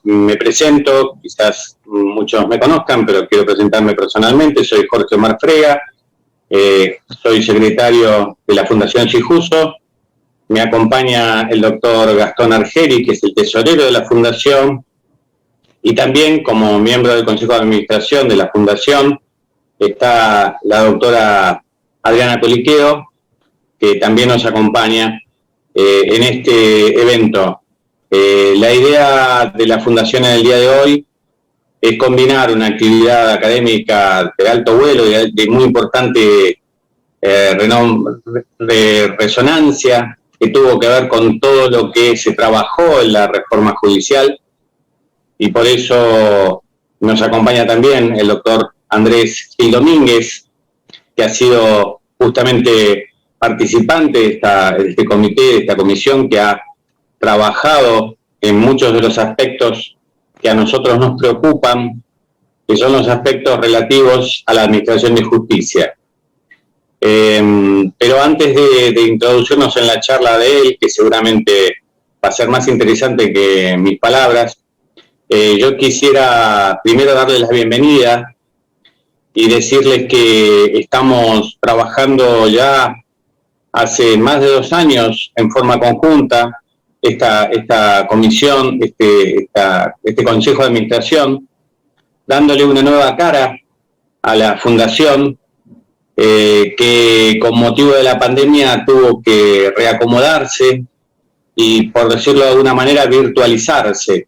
Me presento, quizás muchos me conozcan, pero quiero presentarme personalmente. Soy Jorge Omar Frega, soy secretario de la Fundación Sijuso. Me acompaña el doctor Gastón Argeri, que es el tesorero de la Fundación, y también como miembro del Consejo de Administración de la Fundación está la doctora Adriana Coliqueo, que también nos acompaña en este evento. La idea de la Fundación en el día de hoy es combinar una actividad académica de alto vuelo, de muy importante resonancia, que tuvo que ver con todo lo que se trabajó en la reforma judicial, y por eso nos acompaña también el doctor Andrés Gil Domínguez, que ha sido justamente participante de este comité, de esta comisión, que ha trabajado en muchos de los aspectos que a nosotros nos preocupan, que son los aspectos relativos a la administración de justicia. Pero antes de introducirnos en la charla de él, que seguramente va a ser más interesante que mis palabras, yo quisiera primero darles la bienvenida y decirles que estamos trabajando ya hace más de 2 años en forma conjunta, esta comisión, este Consejo de Administración, dándole una nueva cara a la Fundación, que con motivo de la pandemia tuvo que reacomodarse y, por decirlo de alguna manera, virtualizarse.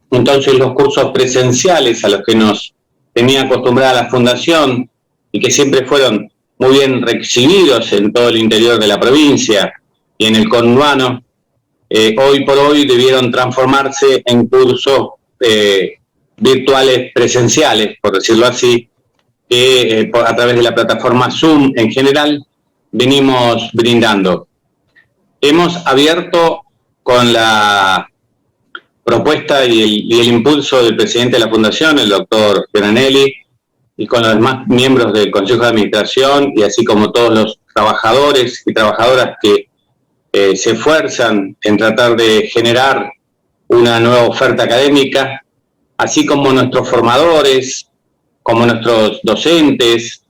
Entonces los cursos presenciales a los que nos tenía acostumbrada la Fundación y que siempre fueron muy bien recibidos en todo el interior de la provincia y en el conurbano, hoy por hoy debieron transformarse en cursos virtuales presenciales, por decirlo así, que a través de la plataforma Zoom en general venimos brindando. Hemos abierto con la propuesta y el impulso del presidente de la Fundación, el doctor Giovanelli, y con los demás miembros del Consejo de Administración, y así como todos los trabajadores y trabajadoras que se esfuerzan en tratar de generar una nueva oferta académica, así como nuestros formadores, como nuestros docentes,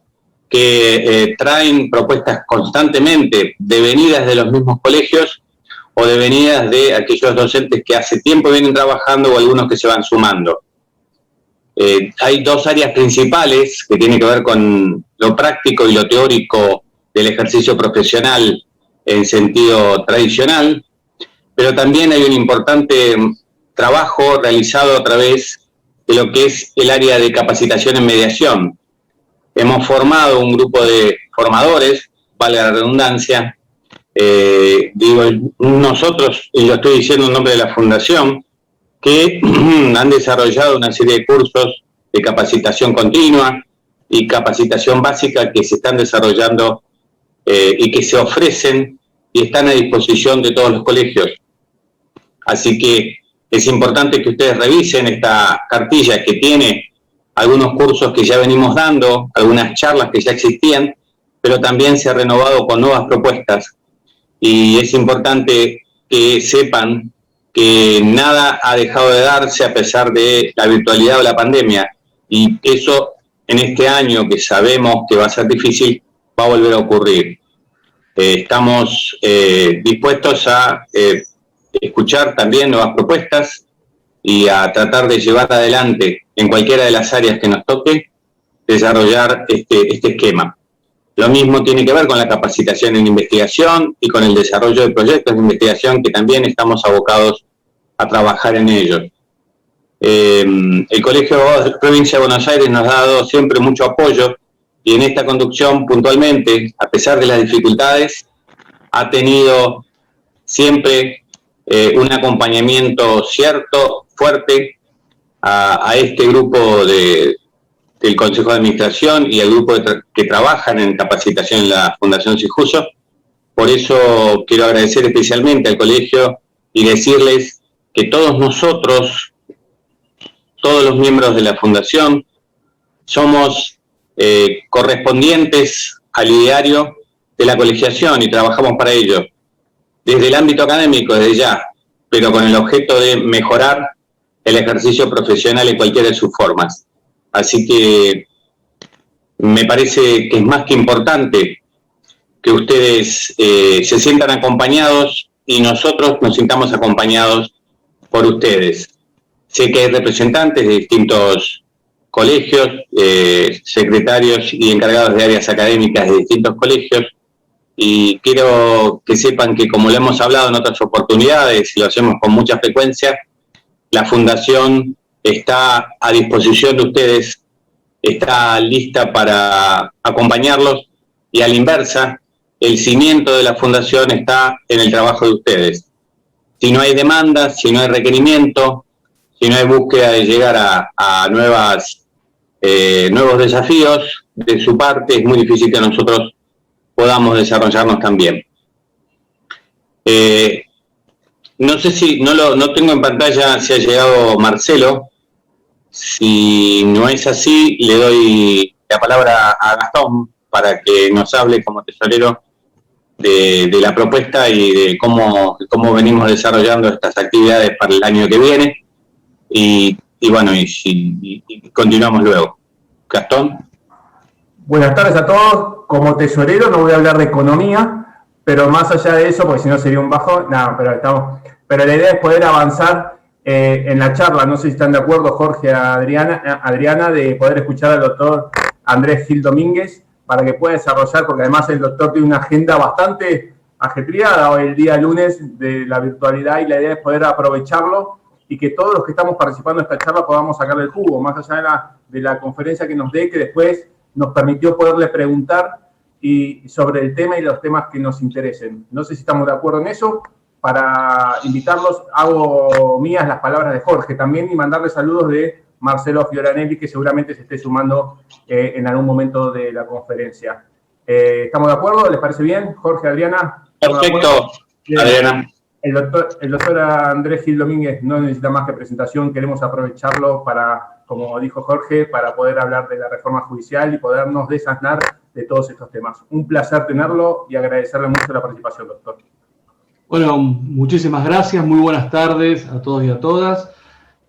que traen propuestas constantemente devenidas de los mismos colegios o devenidas de aquellos docentes que hace tiempo vienen trabajando o algunos que se van sumando. Hay 2 áreas principales que tienen que ver con lo práctico y lo teórico del ejercicio profesional en sentido tradicional, pero también hay un importante trabajo realizado a través de lo que es el área de capacitación en mediación. Hemos formado un grupo de formadores, vale la redundancia, digo nosotros, y lo estoy diciendo en nombre de la Fundación, que han desarrollado una serie de cursos de capacitación continua y capacitación básica que se están desarrollando y que se ofrecen y están a disposición de todos los colegios. Así que es importante que ustedes revisen esta cartilla que tiene algunos cursos que ya venimos dando, algunas charlas que ya existían, pero también se ha renovado con nuevas propuestas. Y es importante que sepan que nada ha dejado de darse a pesar de la virtualidad o la pandemia, y eso en este año, que sabemos que va a ser difícil, va a volver a ocurrir. Estamos dispuestos a escuchar también nuevas propuestas y a tratar de llevar adelante en cualquiera de las áreas que nos toque, desarrollar este esquema. Lo mismo tiene que ver con la capacitación en investigación y con el desarrollo de proyectos de investigación, que también estamos abocados a trabajar en ellos. El Colegio de Provincia de Buenos Aires nos ha dado siempre mucho apoyo, y en esta conducción puntualmente, a pesar de las dificultades, ha tenido siempre un acompañamiento cierto, fuerte, a este grupo del Consejo de Administración y al grupo que trabajan en capacitación en la Fundación Sijuso. Por eso quiero agradecer especialmente al colegio y decirles que todos nosotros, todos los miembros de la Fundación, somos correspondientes al ideario de la colegiación y trabajamos para ello, desde el ámbito académico, desde ya, pero con el objeto de mejorar el ejercicio profesional en cualquiera de sus formas. Así que me parece que es más que importante que ustedes se sientan acompañados y nosotros nos sintamos acompañados por ustedes. Sé que hay representantes de distintos colegios, secretarios y encargados de áreas académicas de distintos colegios, y quiero que sepan que, como lo hemos hablado en otras oportunidades y lo hacemos con mucha frecuencia, la Fundación está a disposición de ustedes, está lista para acompañarlos, y a la inversa, el cimiento de la Fundación está en el trabajo de ustedes. Si no hay demanda, si no hay requerimiento, si no hay búsqueda de llegar a nuevos desafíos de su parte, es muy difícil que nosotros podamos desarrollarnos también. No sé si, no tengo en pantalla si ha llegado Marcelo. Si no es así, le doy la palabra a Gastón para que nos hable como tesorero de la propuesta y de cómo venimos desarrollando estas actividades para el año que viene. Y bueno, y continuamos luego. Gastón. Buenas tardes a todos. Como tesorero no voy a hablar de economía, pero más allá de eso, porque si no sería un bajo, nada, pero la idea es poder avanzar en la charla. No sé si están de acuerdo, Jorge, Adriana, de poder escuchar al doctor Andrés Gil Domínguez para que pueda desarrollar, porque además el doctor tiene una agenda bastante ajetreada hoy el día lunes de la virtualidad, y la idea es poder aprovecharlo y que todos los que estamos participando en esta charla podamos sacarle el jugo, más allá de la conferencia que nos dé, que después nos permitió poderle preguntar sobre el tema y los temas que nos interesen. No sé si estamos de acuerdo en eso. Para invitarlos, hago mías las palabras de Jorge también y mandarle saludos de Marcelo Fioranelli, que seguramente se esté sumando en algún momento de la conferencia. ¿Estamos de acuerdo? ¿Les parece bien? Jorge, Adriana. Perfecto, Adriana. El doctor Andrés Gil Domínguez no necesita más que presentación. Queremos aprovecharlo para, como dijo Jorge, para poder hablar de la reforma judicial y podernos desasnar de todos estos temas. Un placer tenerlo y agradecerle mucho la participación, doctor. Bueno, muchísimas gracias, muy buenas tardes a todos y a todas.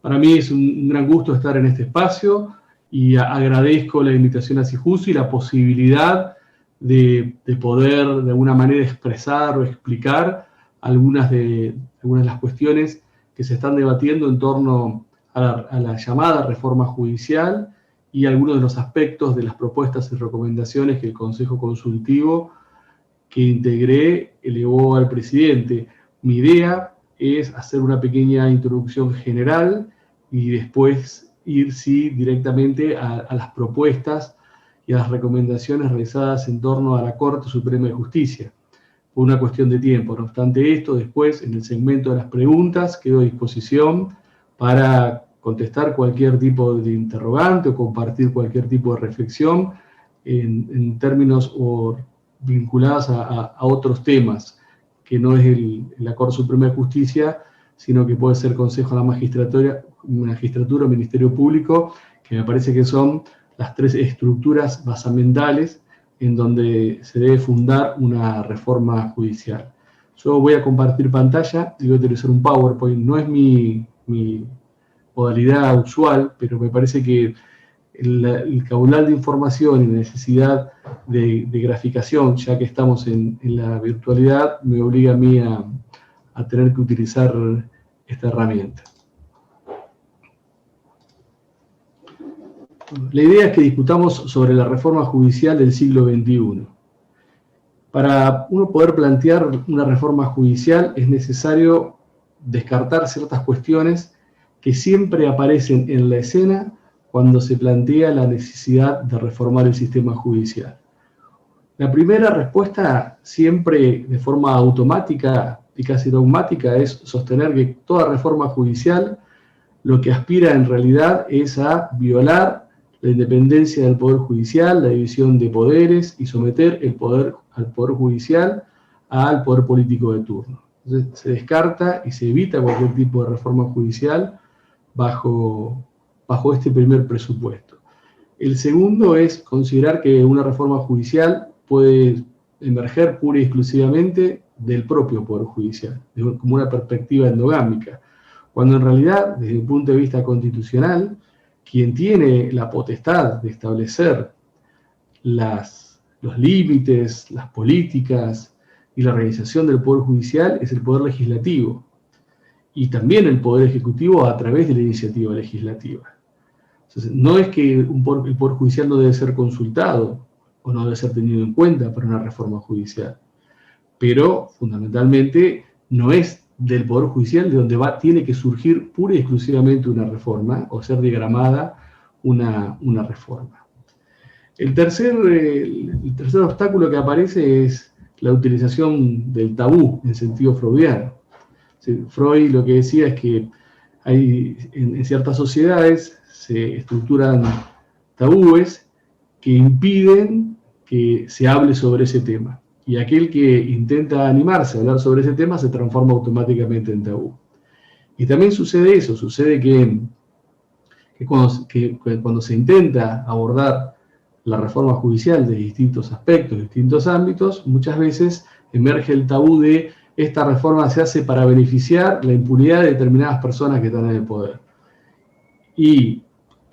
Para mí es un gran gusto estar en este espacio y agradezco la invitación a CIJUSI y la posibilidad de poder de alguna manera expresar o explicar algunas de las cuestiones que se están debatiendo en torno a la llamada reforma judicial y algunos de los aspectos de las propuestas y recomendaciones que el Consejo Consultivo que integré elevó al presidente. Mi idea es hacer una pequeña introducción general y después ir directamente a las propuestas y a las recomendaciones realizadas en torno a la Corte Suprema de Justicia, por una cuestión de tiempo. No obstante esto, después, en el segmento de las preguntas, quedo a disposición para contestar cualquier tipo de interrogante o compartir cualquier tipo de reflexión en términos vinculadas a otros temas, que no es la Corte Suprema de Justicia, sino que puede ser Consejo de la Magistratura o Ministerio Público, que me parece que son las tres estructuras basamentales en donde se debe fundar una reforma judicial. Yo voy a compartir pantalla y voy a utilizar un PowerPoint. No es mi modalidad usual, pero me parece que el caudal de información y la necesidad de graficación, ya que estamos en la virtualidad, me obliga a mí a tener que utilizar esta herramienta. La idea es que discutamos sobre la reforma judicial del siglo XXI. Para uno poder plantear una reforma judicial es necesario descartar ciertas cuestiones que siempre aparecen en la escena cuando se plantea la necesidad de reformar el sistema judicial. La primera respuesta, siempre de forma automática y casi dogmática, es sostener que toda reforma judicial lo que aspira en realidad es a violar la independencia del Poder Judicial, la división de poderes y someter el poder al Poder Judicial al Poder Político de turno. Entonces, se descarta y se evita cualquier tipo de reforma judicial bajo este primer presupuesto. El segundo es considerar que una reforma judicial puede emerger pura y exclusivamente del propio Poder Judicial, como una perspectiva endogámica. cuando en realidad, desde un punto de vista constitucional, quien tiene la potestad de establecer los límites, las políticas y la organización del Poder Judicial es el Poder Legislativo, y también el Poder Ejecutivo a través de la iniciativa legislativa. Entonces, no es que el Poder Judicial no debe ser consultado o no debe ser tenido en cuenta para una reforma judicial, pero fundamentalmente no es del Poder Judicial de donde tiene que surgir pura y exclusivamente una reforma o ser diagramada una reforma. El tercer obstáculo que aparece es la utilización del tabú en sentido freudiano. Freud lo que decía es que en ciertas sociedades se estructuran tabúes que impiden que se hable sobre ese tema. Y aquel que intenta animarse a hablar sobre ese tema se transforma automáticamente en tabú. Y también sucede eso, sucede que cuando se intenta abordar la reforma judicial de distintos aspectos, distintos ámbitos, muchas veces emerge el tabú de esta reforma se hace para beneficiar la impunidad de determinadas personas que están en el poder. Y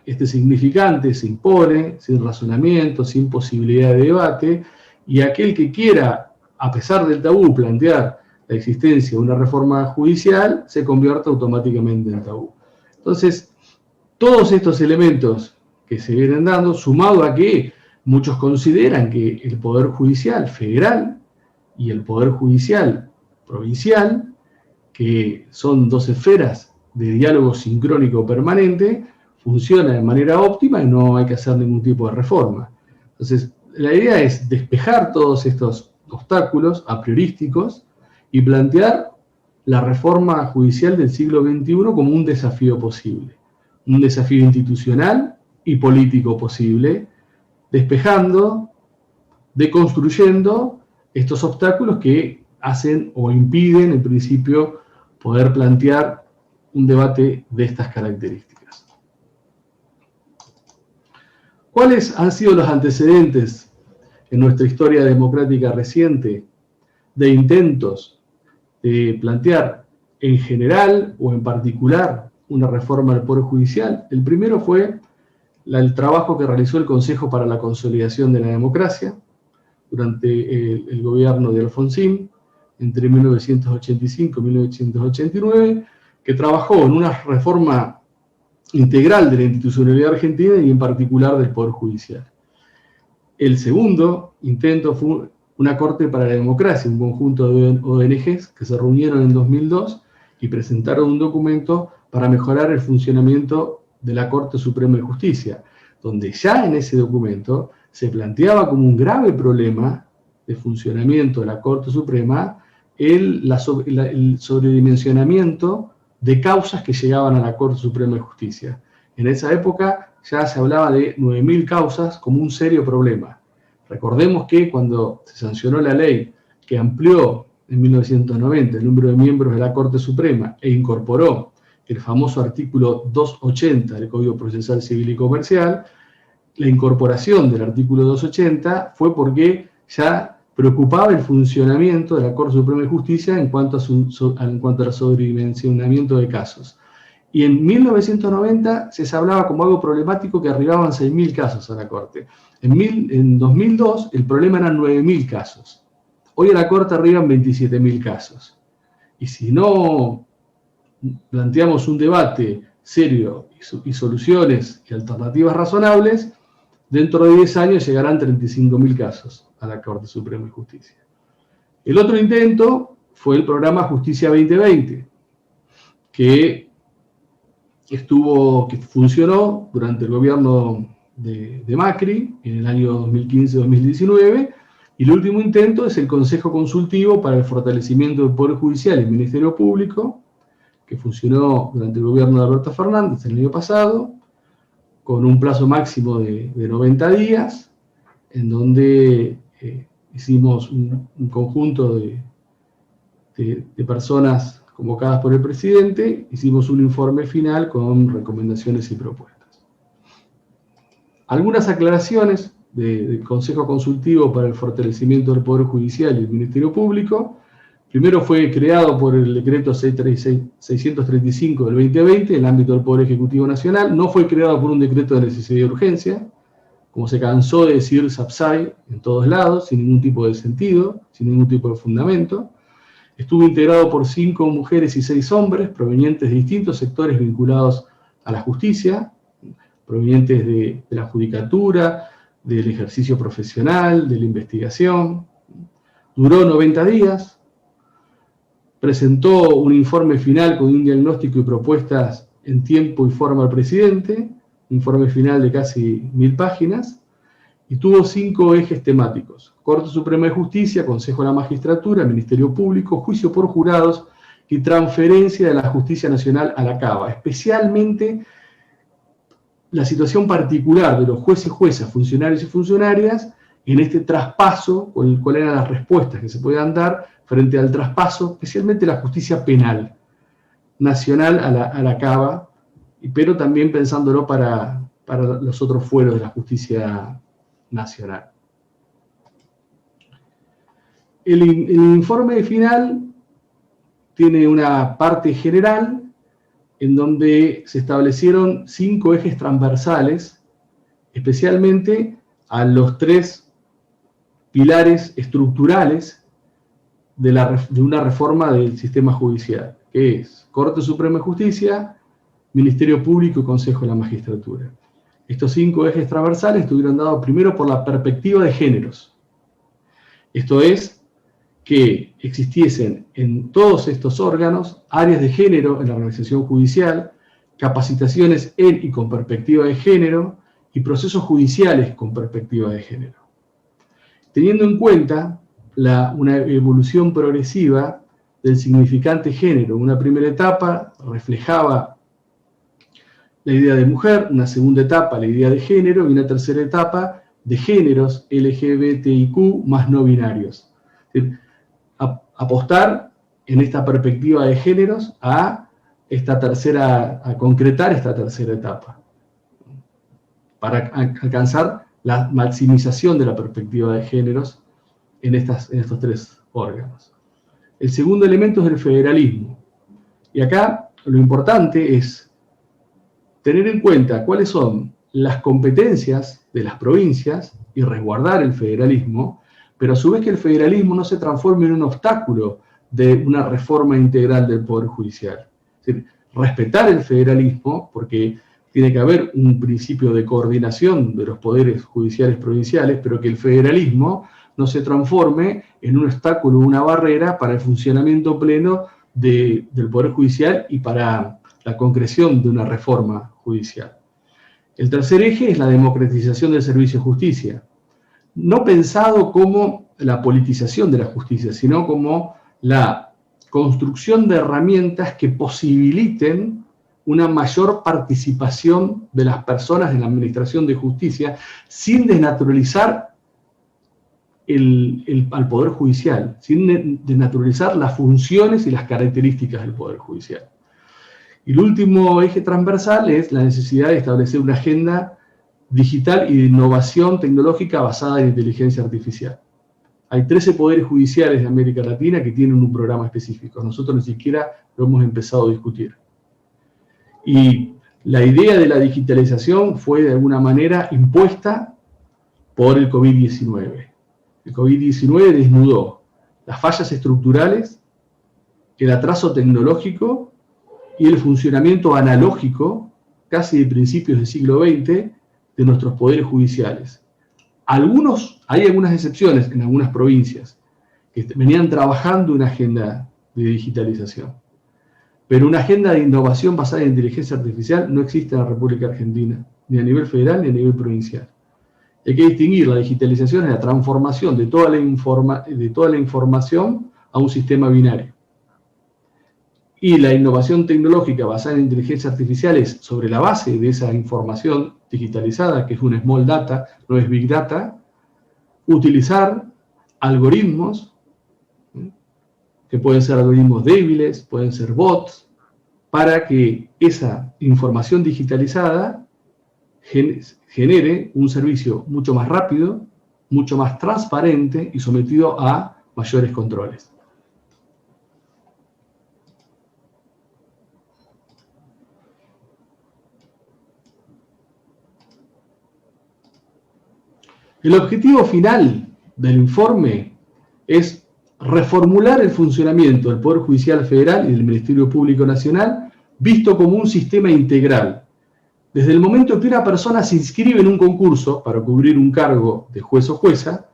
este significante se impone sin razonamiento, sin posibilidad de debate, y aquel que quiera, a pesar del tabú, plantear la existencia de una reforma judicial, se convierte automáticamente en tabú. Entonces, todos estos elementos que se vienen dando, sumado a que muchos consideran que el Poder Judicial federal y el Poder Judicial provincial, que son dos esferas de diálogo sincrónico permanente, funciona de manera óptima y no hay que hacer ningún tipo de reforma. Entonces, la idea es despejar todos estos obstáculos a priorísticos y plantear la reforma judicial del siglo XXI como un desafío posible, un desafío institucional y político posible, despejando, deconstruyendo estos obstáculos que hacen o impiden, en principio, poder plantear un debate de estas características. ¿Cuáles han sido los antecedentes en nuestra historia democrática reciente de intentos de plantear en general o en particular una reforma del Poder Judicial? El primero fue el trabajo que realizó el Consejo para la Consolidación de la Democracia durante el gobierno de Alfonsín, entre 1985 y 1989, que trabajó en una reforma integral de la institucionalidad argentina y en particular del Poder Judicial. El segundo intento fue una Corte para la Democracia, un conjunto de ONGs que se reunieron en 2002 y presentaron un documento para mejorar el funcionamiento de la Corte Suprema de Justicia, donde ya en ese documento se planteaba como un grave problema de funcionamiento de la Corte Suprema el sobredimensionamiento de causas que llegaban a la Corte Suprema de Justicia. En esa época ya se hablaba de 9.000 causas como un serio problema. Recordemos que cuando se sancionó la ley que amplió en 1990 el número de miembros de la Corte Suprema e incorporó el famoso artículo 280 del Código Procesal Civil y Comercial, la incorporación del artículo 280 fue porque ya preocupaba el funcionamiento de la Corte Suprema de Justicia en cuanto al sobredimensionamiento de casos. Y en 1990 se hablaba como algo problemático que arribaban 6.000 casos a la Corte. En 2002 el problema eran 9.000 casos. Hoy a la Corte arriban 27.000 casos. Y si no planteamos un debate serio y soluciones y alternativas razonables, dentro de 10 años llegarán 35.000 casos a la Corte Suprema de Justicia. El otro intento fue el programa Justicia 2020, que funcionó durante el gobierno de Macri en el año 2015-2019, y el último intento es el Consejo Consultivo para el Fortalecimiento del Poder Judicial y el Ministerio Público, que funcionó durante el gobierno de Alberto Fernández el año pasado, con un plazo máximo de 90 días, en donde hicimos un conjunto de personas convocadas por el presidente, hicimos un informe final con recomendaciones y propuestas. Algunas aclaraciones del Consejo Consultivo para el Fortalecimiento del Poder Judicial y el Ministerio Público. En Primero fue creado por el decreto 635 del 2020 en el ámbito del Poder Ejecutivo Nacional. No fue creado por un decreto de necesidad y urgencia, como se cansó de decir SAPSAI en todos lados, sin ningún tipo de sentido, sin ningún tipo de fundamento. Estuvo integrado por 5 mujeres y 6 hombres, provenientes de distintos sectores vinculados a la justicia, provenientes de la judicatura, del ejercicio profesional, de la investigación. Duró 90 días, presentó un informe final con un diagnóstico y propuestas en tiempo y forma al presidente, un informe final de casi 1000 páginas, y tuvo 5 ejes temáticos: Corte Suprema de Justicia, Consejo de la Magistratura, Ministerio Público, Juicio por Jurados y transferencia de la Justicia Nacional a la CABA. Especialmente la situación particular de los jueces y juezas, funcionarios y funcionarias, en este traspaso, cuáles eran las respuestas que se podían dar frente al traspaso, especialmente la justicia penal nacional a la CABA, pero también pensándolo para los otros fueros de la justicia nacional. El informe final tiene una parte general en donde se establecieron 5 ejes transversales, especialmente a los 3 pilares estructurales de una reforma del sistema judicial, que es Corte Suprema de Justicia, Ministerio Público y Consejo de la Magistratura. Estos 5 ejes transversales estuvieron dados primero por la perspectiva de géneros. Esto es, que existiesen en todos estos órganos áreas de género en la organización judicial, capacitaciones en y con perspectiva de género y procesos judiciales con perspectiva de género. Teniendo en cuenta una evolución progresiva del significante género, una primera etapa reflejaba la idea de mujer, una segunda etapa la idea de género y una tercera etapa de géneros LGBTIQ más no binarios. Apostar en esta perspectiva de géneros a concretar esta tercera etapa, para alcanzar la maximización de la perspectiva de géneros en estos 3 órganos. El segundo elemento es el federalismo. Y acá lo importante es tener en cuenta cuáles son las competencias de las provincias y resguardar el federalismo, pero a su vez que el federalismo no se transforme en un obstáculo de una reforma integral del Poder Judicial. Es decir, respetar el federalismo, porque tiene que haber un principio de coordinación de los poderes judiciales provinciales, pero que el federalismo no se transforme en un obstáculo, una barrera para el funcionamiento pleno del Poder Judicial y para la concreción de una reforma judicial. El tercer eje es la democratización del servicio de justicia. No pensado como la politización de la justicia, sino como la construcción de herramientas que posibiliten una mayor participación de las personas en la administración de justicia sin desnaturalizar al Poder Judicial, sin desnaturalizar las funciones y las características del Poder Judicial. Y el último eje transversal es la necesidad de establecer una agenda digital y de innovación tecnológica basada en inteligencia artificial. Hay 13 poderes judiciales de América Latina que tienen un programa específico. Nosotros ni siquiera lo hemos empezado a discutir. Y la idea de la digitalización fue de alguna manera impuesta por el COVID-19. El COVID-19 desnudó las fallas estructurales, el atraso tecnológico y el funcionamiento analógico, casi de principios del siglo XX, de nuestros poderes judiciales. Hay algunas excepciones en algunas provincias que venían trabajando una agenda de digitalización. Pero una agenda de innovación basada en inteligencia artificial no existe en la República Argentina, ni a nivel federal ni a nivel provincial. Hay que distinguir la digitalización de la transformación de toda la información a un sistema binario. Y la innovación tecnológica basada en inteligencia artificial es sobre la base de esa información digitalizada, que es un small data, no es big data, utilizar algoritmos, que pueden ser algoritmos débiles, pueden ser bots, para que esa información digitalizada genere un servicio mucho más rápido, mucho más transparente y sometido a mayores controles. El objetivo final del informe es reformular el funcionamiento del Poder Judicial Federal y del Ministerio Público Nacional visto como un sistema integral. Desde el momento en que una persona se inscribe en un concurso para cubrir un cargo de juez o jueza,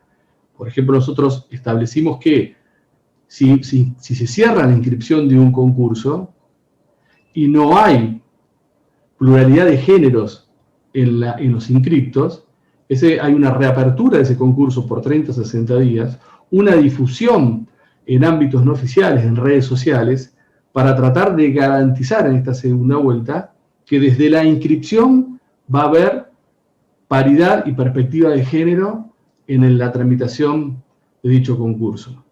por ejemplo, nosotros establecimos que si se cierra la inscripción de un concurso y no hay pluralidad de géneros en los inscriptos, hay una reapertura de ese concurso por 30 o 60 días, una difusión en ámbitos no oficiales, en redes sociales, para tratar de garantizar en esta segunda vuelta que desde la inscripción va a haber paridad y perspectiva de género en la tramitación de dicho concurso.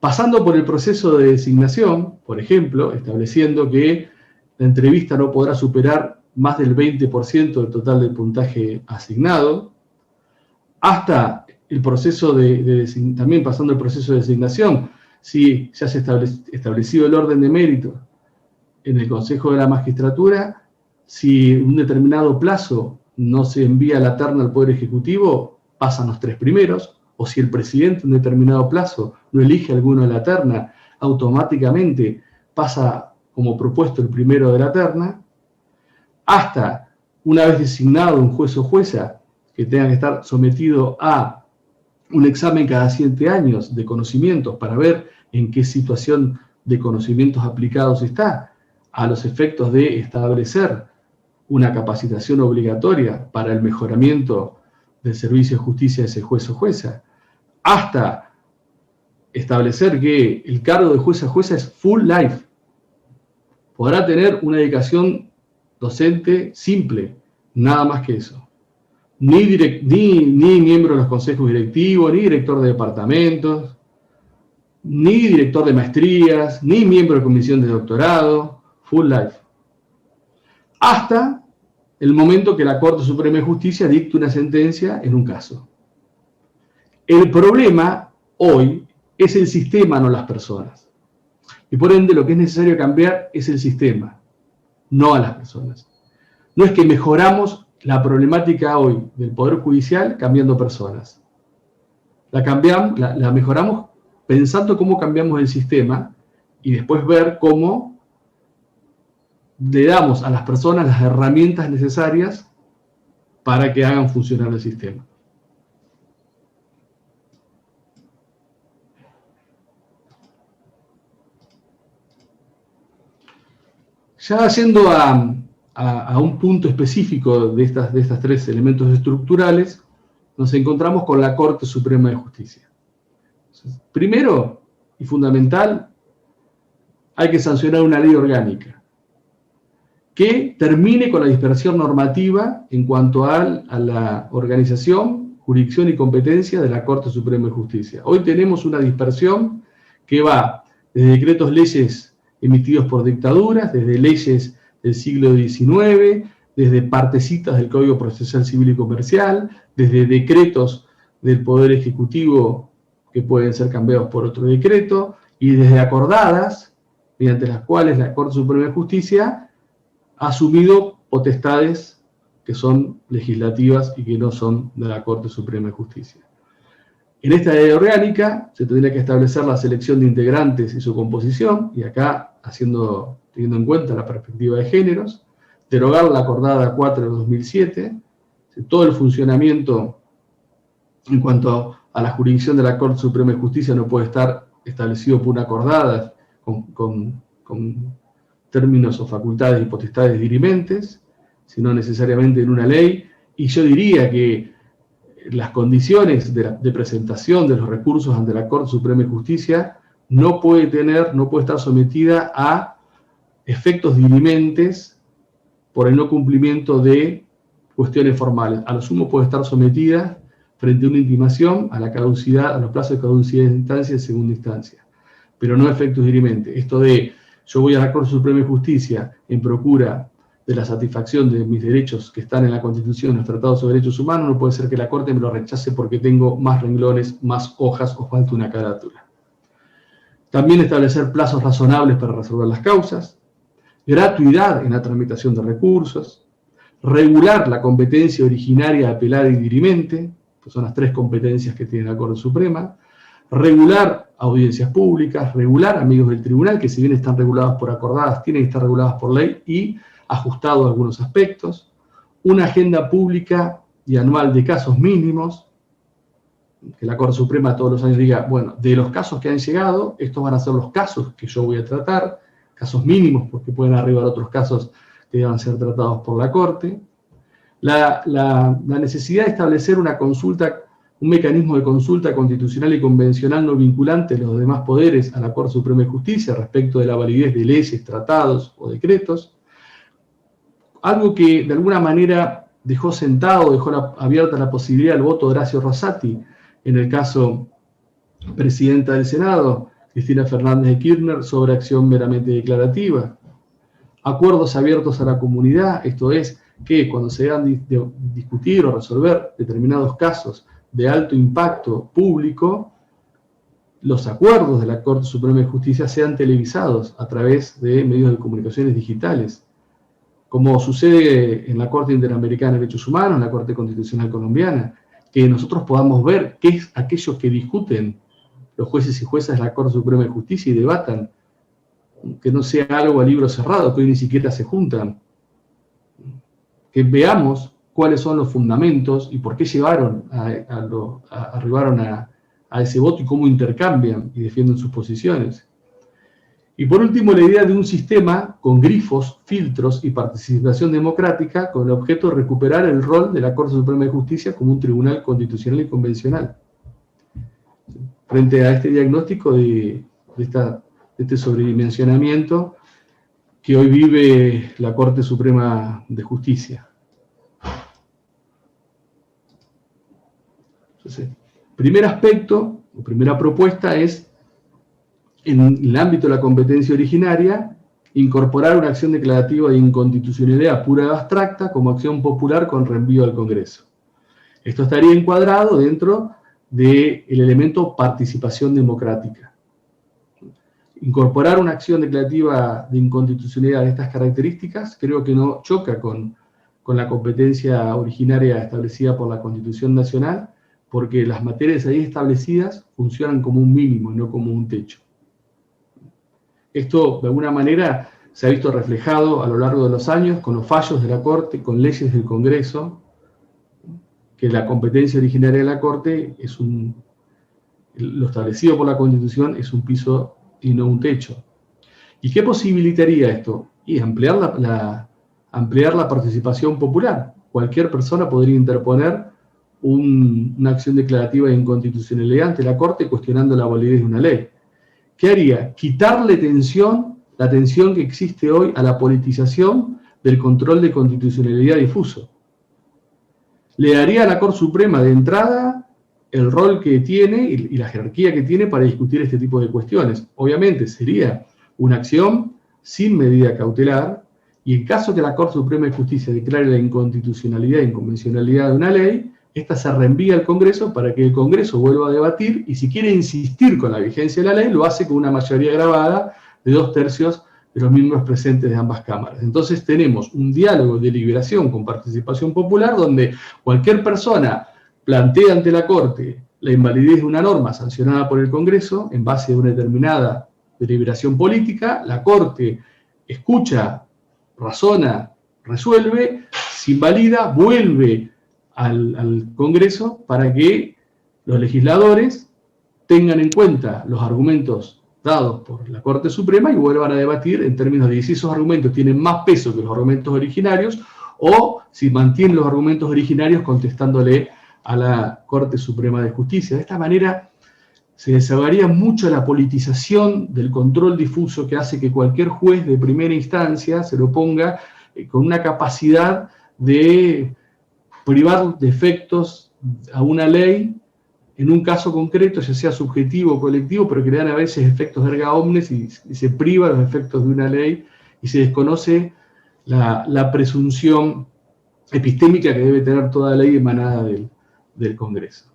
Pasando por el proceso de designación, por ejemplo, estableciendo que la entrevista no podrá superar más del 20% del total del puntaje asignado, hasta el proceso también pasando el proceso de designación, si ya se ha establecido el orden de mérito en el Consejo de la Magistratura, si en un determinado plazo no se envía la terna al Poder Ejecutivo, pasan los 3 primeros, o si el presidente en un determinado plazo no elige alguno de la terna, automáticamente pasa como propuesto el primero de la terna, hasta una vez designado un juez o jueza que tenga que estar sometido a un examen cada 7 años de conocimientos para ver en qué situación de conocimientos aplicados está, a los efectos de establecer una capacitación obligatoria para el mejoramiento del servicio de justicia de ese juez o jueza, hasta establecer que el cargo de juez o jueza es full life. Podrá tener una dedicación docente simple, nada más que eso. Ni miembro de los consejos directivos, ni director de departamentos, ni director de maestrías, ni miembro de comisión de doctorado, full life. Hasta el momento que la Corte Suprema de Justicia dicte una sentencia en un caso. El problema hoy es el sistema, no las personas. Y por ende lo que es necesario cambiar es el sistema, no a las personas. No es que mejoramos la problemática hoy del Poder Judicial cambiando personas. La mejoramos pensando cómo cambiamos el sistema y después ver cómo le damos a las personas las herramientas necesarias para que hagan funcionar el sistema. Ya yendo a un punto específico de estas 3 elementos estructurales, nos encontramos con la Corte Suprema de Justicia. Entonces, primero y fundamental, hay que sancionar una ley orgánica que termine con la dispersión normativa en cuanto a la organización, jurisdicción y competencia de la Corte Suprema de Justicia. Hoy tenemos una dispersión que va desde decretos leyes emitidos por dictaduras, desde leyes del siglo XIX, desde partecitas del Código Procesal Civil y Comercial, desde decretos del Poder Ejecutivo que pueden ser cambiados por otro decreto, y desde acordadas, mediante las cuales la Corte Suprema de Justicia ha asumido potestades que son legislativas y que no son de la Corte Suprema de Justicia. En esta ley orgánica se tendría que establecer la selección de integrantes y su composición, y acá teniendo en cuenta la perspectiva de géneros, derogar la acordada 4 de 2007, todo el funcionamiento en cuanto a la jurisdicción de la Corte Suprema de Justicia no puede estar establecido por una acordada con términos o facultades y potestades dirimentes, sino necesariamente en una ley, y yo diría que las condiciones de presentación de los recursos ante la Corte Suprema de Justicia no puede estar sometida a efectos dirimentes por el no cumplimiento de cuestiones formales. A lo sumo puede estar sometida frente a una intimación a la caducidad, a los plazos de caducidad de instancia y segunda instancia, pero no efectos dirimentes. Esto de yo voy a la Corte Suprema de Justicia en procura de la satisfacción de mis derechos que están en la Constitución, en los tratados sobre derechos humanos, no puede ser que la Corte me lo rechace porque tengo más renglones, más hojas o falta una carátula. También establecer plazos razonables para resolver las causas, gratuidad en la tramitación de recursos, regular la competencia originaria apelada y dirimente, pues son las 3 competencias que tiene la Corte Suprema. Regular audiencias públicas, regular amigos del tribunal, que si bien están regulados por acordadas, tienen que estar reguladas por ley y ajustados a algunos aspectos. Una agenda pública y anual de casos mínimos, que la Corte Suprema todos los años diga, bueno, de los casos que han llegado, estos van a ser los casos que yo voy a tratar, casos mínimos, porque pueden arribar otros casos que deban ser tratados por la Corte. La necesidad de establecer una consulta, un mecanismo de consulta constitucional y convencional no vinculante de los demás poderes a la Corte Suprema de Justicia respecto de la validez de leyes, tratados o decretos. Algo que de alguna manera dejó abierta la posibilidad del voto de Horacio Rosati en el caso presidenta del Senado, Cristina Fernández de Kirchner, sobre acción meramente declarativa. Acuerdos abiertos a la comunidad, esto es, que cuando se deban discutir o resolver determinados casos de alto impacto público, los acuerdos de la Corte Suprema de Justicia sean televisados a través de medios de comunicaciones digitales, como sucede en la Corte Interamericana de Derechos Humanos, en la Corte Constitucional Colombiana, que nosotros podamos ver qué es aquello que discuten los jueces y juezas de la Corte Suprema de Justicia y debatan, que no sea algo a libro cerrado, que hoy ni siquiera se juntan, que veamos cuáles son los fundamentos y por qué arribaron a ese voto y cómo intercambian y defienden sus posiciones. Y por último, la idea de un sistema con grifos, filtros y participación democrática con el objeto de recuperar el rol de la Corte Suprema de Justicia como un tribunal constitucional y convencional. Frente a este diagnóstico de este sobredimensionamiento que hoy vive la Corte Suprema de Justicia. Entonces, primer aspecto, o primera propuesta es, en el ámbito de la competencia originaria, incorporar una acción declarativa de inconstitucionalidad pura y abstracta como acción popular con reenvío al Congreso. Esto estaría encuadrado dentro del elemento participación democrática. Incorporar una acción declarativa de inconstitucionalidad de estas características creo que no choca con la competencia originaria establecida por la Constitución Nacional, porque las materias ahí establecidas funcionan como un mínimo y no como un techo. Esto, de alguna manera, se ha visto reflejado a lo largo de los años con los fallos de la Corte, con leyes del Congreso, que la competencia originaria de la Corte lo establecido por la Constitución es un piso y no un techo. ¿Y qué posibilitaría esto? Y ampliar la participación popular. Cualquier persona podría interponer una acción declarativa de inconstitucionalidad ante la Corte cuestionando la validez de una ley. ¿Qué haría? Quitarle la tensión que existe hoy a la politización del control de constitucionalidad difuso. Le daría a la Corte Suprema de entrada el rol que tiene y la jerarquía que tiene para discutir este tipo de cuestiones. Obviamente sería una acción sin medida cautelar, y en caso que la Corte Suprema de Justicia declare la inconstitucionalidad e inconvencionalidad de una ley, esta se reenvía al Congreso para que el Congreso vuelva a debatir, y si quiere insistir con la vigencia de la ley, lo hace con una mayoría grabada de 2/3 de los miembros presentes de ambas cámaras. Entonces tenemos un diálogo de deliberación con participación popular, donde cualquier persona plantea ante la Corte la invalidez de una norma sancionada por el Congreso en base a una determinada deliberación política, la Corte escucha, razona, resuelve, se invalida, vuelve al Congreso para que los legisladores tengan en cuenta los argumentos dados por la Corte Suprema y vuelvan a debatir en términos de si esos argumentos tienen más peso que los argumentos originarios o si mantienen los argumentos originarios contestándole a la Corte Suprema de Justicia. De esta manera se desahogaría mucho la politización del control difuso que hace que cualquier juez de primera instancia se lo ponga con una capacidad de privar de efectos a una ley en un caso concreto, ya sea subjetivo o colectivo, pero que le dan a veces efectos erga omnes y se priva los efectos de una ley y se desconoce la presunción epistémica que debe tener toda ley emanada del Congreso.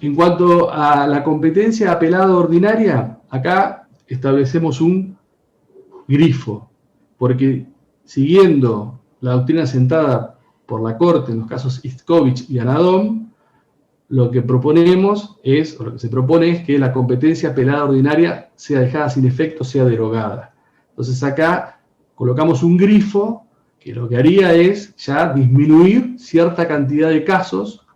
En cuanto a la competencia apelada ordinaria, acá establecemos un grifo, porque siguiendo la doctrina sentada por la Corte en los casos Istkovich y Anadom, lo que proponemos es, o lo que se propone es que la competencia apelada ordinaria sea dejada sin efecto, sea derogada. Entonces acá colocamos un grifo que lo que haría es ya disminuir cierta cantidad de casos,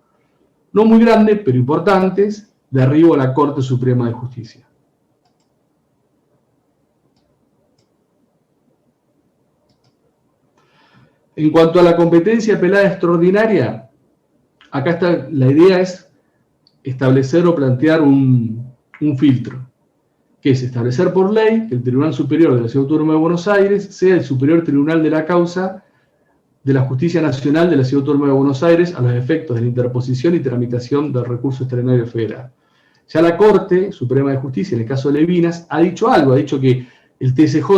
no muy grandes, pero importantes, de arribo a la Corte Suprema de Justicia. En cuanto a la competencia apelada extraordinaria, acá está, la idea es establecer o plantear un filtro, que es establecer por ley que el Tribunal Superior de la Ciudad Autónoma de Buenos Aires sea el superior tribunal de la causa de la Justicia Nacional de la Ciudad Autónoma de Buenos Aires a los efectos de la interposición y tramitación del recurso extraordinario federal. Ya la Corte Suprema de Justicia, en el caso de Levinas, ha dicho algo, ha dicho que el TSJ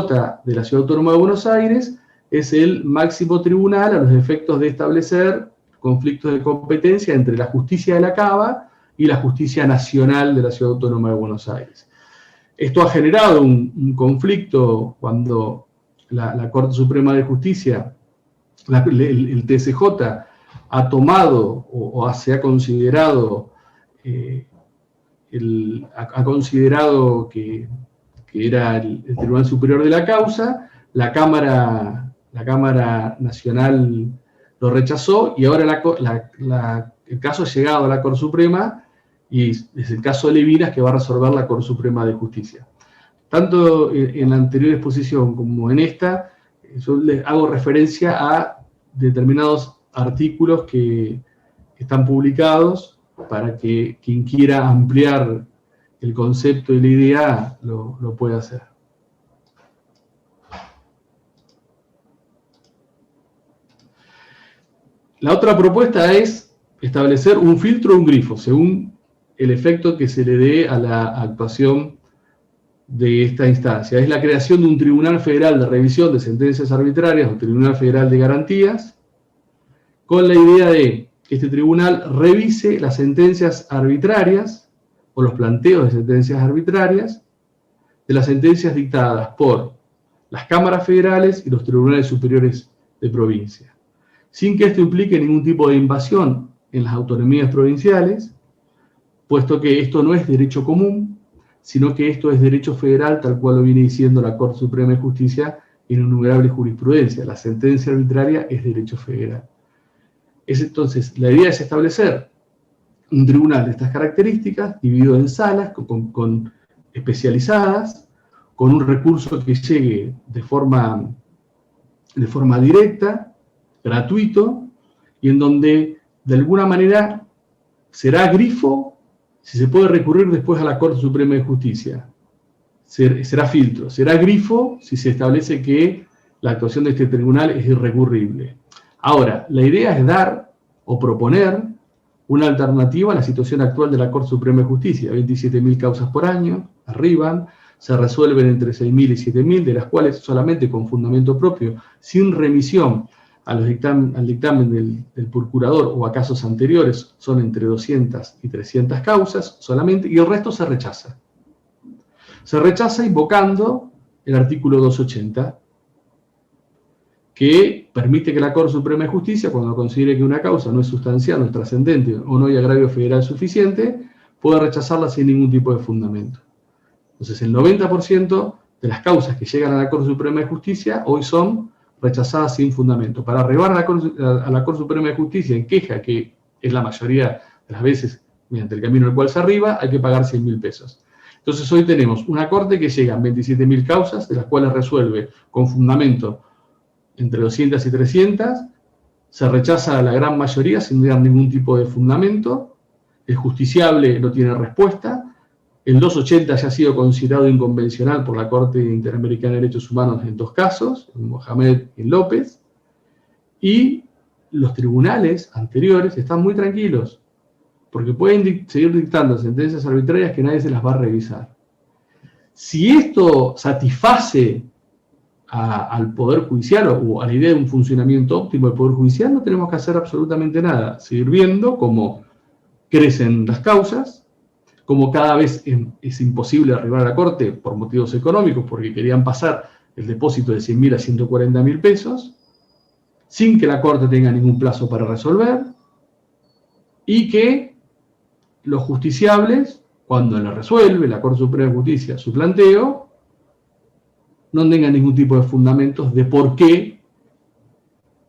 de la Ciudad Autónoma de Buenos Aires es el máximo tribunal a los efectos de establecer conflictos de competencia entre la justicia de la Cava y la justicia nacional de la Ciudad Autónoma de Buenos Aires. Esto ha generado un conflicto cuando la Corte Suprema de Justicia, el TSJ, ha tomado o se ha considerado, ha considerado que era el Tribunal Superior de la causa, la Cámara Nacional lo rechazó y ahora el caso ha llegado a la Corte Suprema y es el caso de Levinas que va a resolver la Corte Suprema de Justicia. Tanto en la anterior exposición como en esta, yo les hago referencia a determinados artículos que están publicados para que quien quiera ampliar el concepto y la idea lo pueda hacer. La otra propuesta es establecer un filtro o un grifo, según el efecto que se le dé a la actuación de esta instancia. Es la creación de un Tribunal Federal de Revisión de Sentencias Arbitrarias o Tribunal Federal de Garantías, con la idea de que este tribunal revise las sentencias arbitrarias o los planteos de sentencias arbitrarias de las sentencias dictadas por las cámaras federales y los tribunales superiores de provincia, sin que esto implique ningún tipo de invasión en las autonomías provinciales, puesto que esto no es derecho común, sino que esto es derecho federal, tal cual lo viene diciendo la Corte Suprema de Justicia en innumerable jurisprudencia. La sentencia arbitraria es derecho federal. Entonces, la idea es establecer un tribunal de estas características, dividido en salas, con especializadas, con un recurso que llegue de forma directa, gratuito, y en donde, de alguna manera, será grifo si se puede recurrir después a la Corte Suprema de Justicia. Será filtro. Será grifo si se establece que la actuación de este tribunal es irrecurrible. Ahora, la idea es dar o proponer una alternativa a la situación actual de la Corte Suprema de Justicia. 27.000 causas por año, arriban, se resuelven entre 6.000 y 7.000, de las cuales solamente con fundamento propio, sin remisión al dictamen del procurador o a casos anteriores, son entre 200 y 300 causas solamente, y el resto se rechaza. Se rechaza invocando el artículo 280, que permite que la Corte Suprema de Justicia, cuando considere que una causa no es sustancial, no es trascendente o no hay agravio federal suficiente, pueda rechazarla sin ningún tipo de fundamento. Entonces, el 90% de las causas que llegan a la Corte Suprema de Justicia hoy son rechazadas sin fundamento. Para arribar a la Corte Suprema de Justicia en queja, que es la mayoría de las veces mediante el camino al cual se arriba, hay que pagar 100.000 pesos. Entonces, hoy tenemos una Corte que llega a 27.000 causas, de las cuales resuelve con fundamento entre 200 y 300, se rechaza la gran mayoría sin dar ningún tipo de fundamento, el justiciable no tiene respuesta, el 280 ya ha sido considerado inconvencional por la Corte Interamericana de Derechos Humanos en 2 casos, en Mohamed y en López, y los tribunales anteriores están muy tranquilos, porque pueden seguir dictando sentencias arbitrarias que nadie se las va a revisar. Si esto satisface al Poder Judicial o a la idea de un funcionamiento óptimo del Poder Judicial, no tenemos que hacer absolutamente nada, seguir viendo cómo crecen las causas, como cada vez es imposible arribar a la Corte por motivos económicos, porque querían pasar el depósito de 100.000 a 140.000 pesos, sin que la Corte tenga ningún plazo para resolver, y que los justiciables, cuando le resuelve la Corte Suprema de Justicia su planteo, no tengan ningún tipo de fundamentos de por qué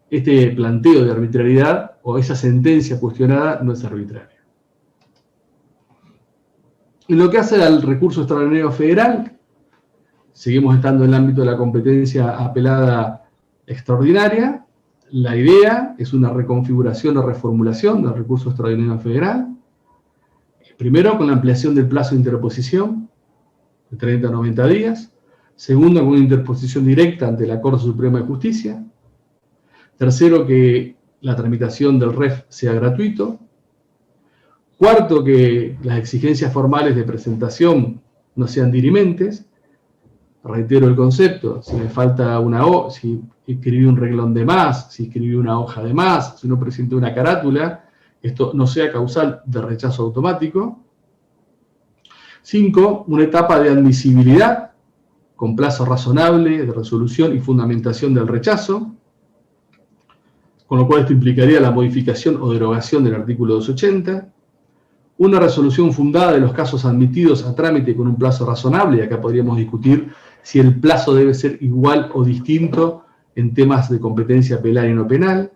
este planteo de arbitrariedad o esa sentencia cuestionada no es arbitraria. En lo que hace al recurso extraordinario federal, seguimos estando en el ámbito de la competencia apelada extraordinaria. La idea es una reconfiguración o reformulación del recurso extraordinario federal. Primero, con la ampliación del plazo de interposición, de 30 a 90 días. Segundo, con una interposición directa ante la Corte Suprema de Justicia. Tercero, que la tramitación del REF sea gratuito. Cuarto, que las exigencias formales de presentación no sean dirimentes. Reitero el concepto, si me falta una hoja, si escribí un reglón de más, si escribí una hoja de más, si no presenté una carátula, esto no sea causal de rechazo automático. 5, una etapa de admisibilidad, con plazo razonable de resolución y fundamentación del rechazo, con lo cual esto implicaría la modificación o derogación del artículo 280. Una resolución fundada de los casos admitidos a trámite con un plazo razonable, y acá podríamos discutir si el plazo debe ser igual o distinto en temas de competencia penal y no penal.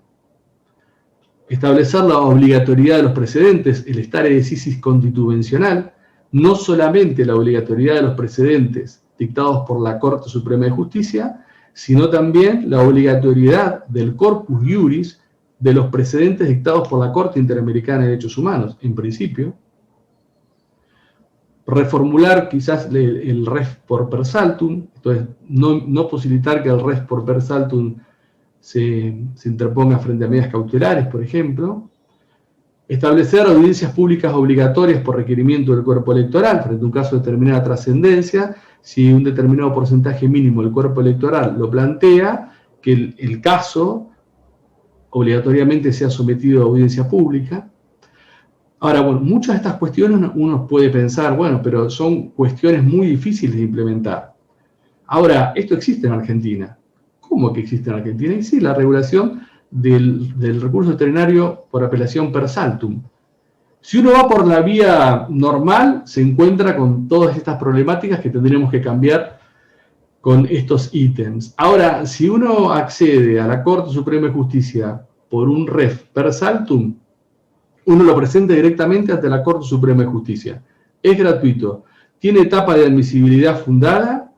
Establecer la obligatoriedad de los precedentes, el stare decisis constitucional, no solamente la obligatoriedad de los precedentes dictados por la Corte Suprema de Justicia, sino también la obligatoriedad del corpus iuris de los precedentes dictados por la Corte Interamericana de Derechos Humanos, en principio. Reformular quizás el res por per saltum, entonces no posibilitar que el res por per saltum se interponga frente a medidas cautelares, por ejemplo. Establecer audiencias públicas obligatorias por requerimiento del cuerpo electoral, frente a un caso de determinada trascendencia, si un determinado porcentaje mínimo del cuerpo electoral lo plantea, que el caso obligatoriamente sea sometido a audiencia pública. Ahora, bueno, muchas de estas cuestiones uno puede pensar, bueno, pero son cuestiones muy difíciles de implementar. Ahora, esto existe en Argentina. ¿Cómo que existe en Argentina? Y sí, la regulación del recurso extraordinario por apelación per saltum. Si uno va por la vía normal, se encuentra con todas estas problemáticas que tendremos que cambiar con estos ítems. Ahora, si uno accede a la Corte Suprema de Justicia por un ref per saltum, uno lo presenta directamente ante la Corte Suprema de Justicia. Es gratuito, tiene etapa de admisibilidad fundada,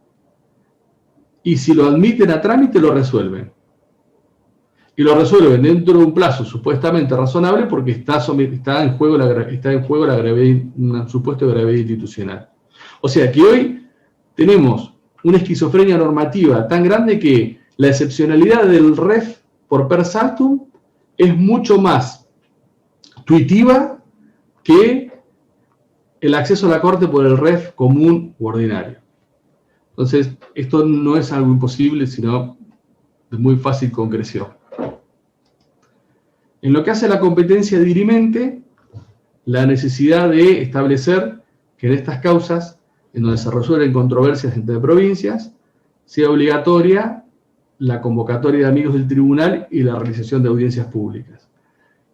y si lo admiten a trámite, lo resuelven. Y lo resuelven dentro de un plazo supuestamente razonable porque está en juego un supuesto de gravedad institucional. O sea que hoy tenemos una esquizofrenia normativa tan grande que la excepcionalidad del ref por per saltum es mucho más tuitiva que el acceso a la Corte por el ref común u ordinario. Entonces, esto no es algo imposible, sino de muy fácil concreción. En lo que hace a la competencia dirimente, la necesidad de establecer que en estas causas, en donde se resuelven controversias entre provincias, sea obligatoria la convocatoria de amigos del tribunal y la realización de audiencias públicas.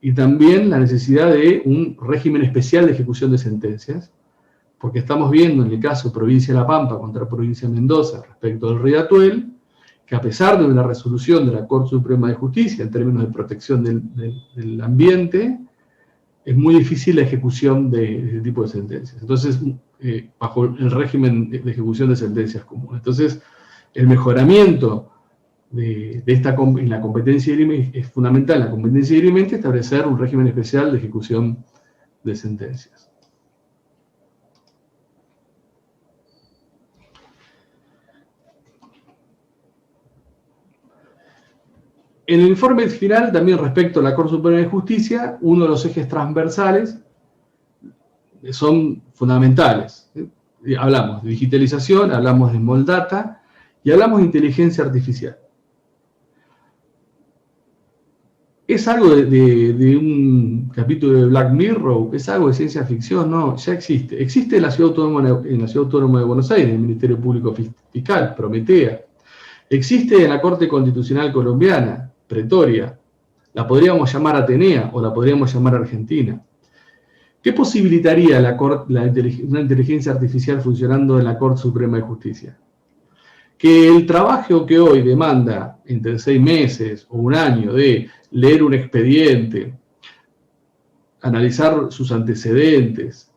Y también la necesidad de un régimen especial de ejecución de sentencias, porque estamos viendo en el caso de Provincia de La Pampa contra Provincia de Mendoza respecto del Río Atuel, que a pesar de una resolución de la Corte Suprema de Justicia en términos de protección del ambiente, es muy difícil la ejecución de ese tipo de sentencias. Entonces, bajo el régimen de ejecución de sentencias comunes. Entonces, el mejoramiento en la competencia dirimente es fundamental, en la competencia dirimente establecer un régimen especial de ejecución de sentencias. En el informe final, también respecto a la Corte Suprema de Justicia, uno de los ejes transversales son fundamentales. Hablamos de digitalización, hablamos de Small Data y hablamos de inteligencia artificial. ¿Es algo de un capítulo de Black Mirror? ¿Es algo de ciencia ficción? No, ya existe. Existe en la Ciudad Autónoma de Buenos Aires, en el Ministerio Público Fiscal, Prometea. Existe en la Corte Constitucional Colombiana, Pretoria. La podríamos llamar Atenea o la podríamos llamar Argentina. ¿Qué posibilitaría una inteligencia artificial funcionando en la Corte Suprema de Justicia? Que el trabajo que hoy demanda entre 6 meses o un año de leer un expediente, analizar sus antecedentes,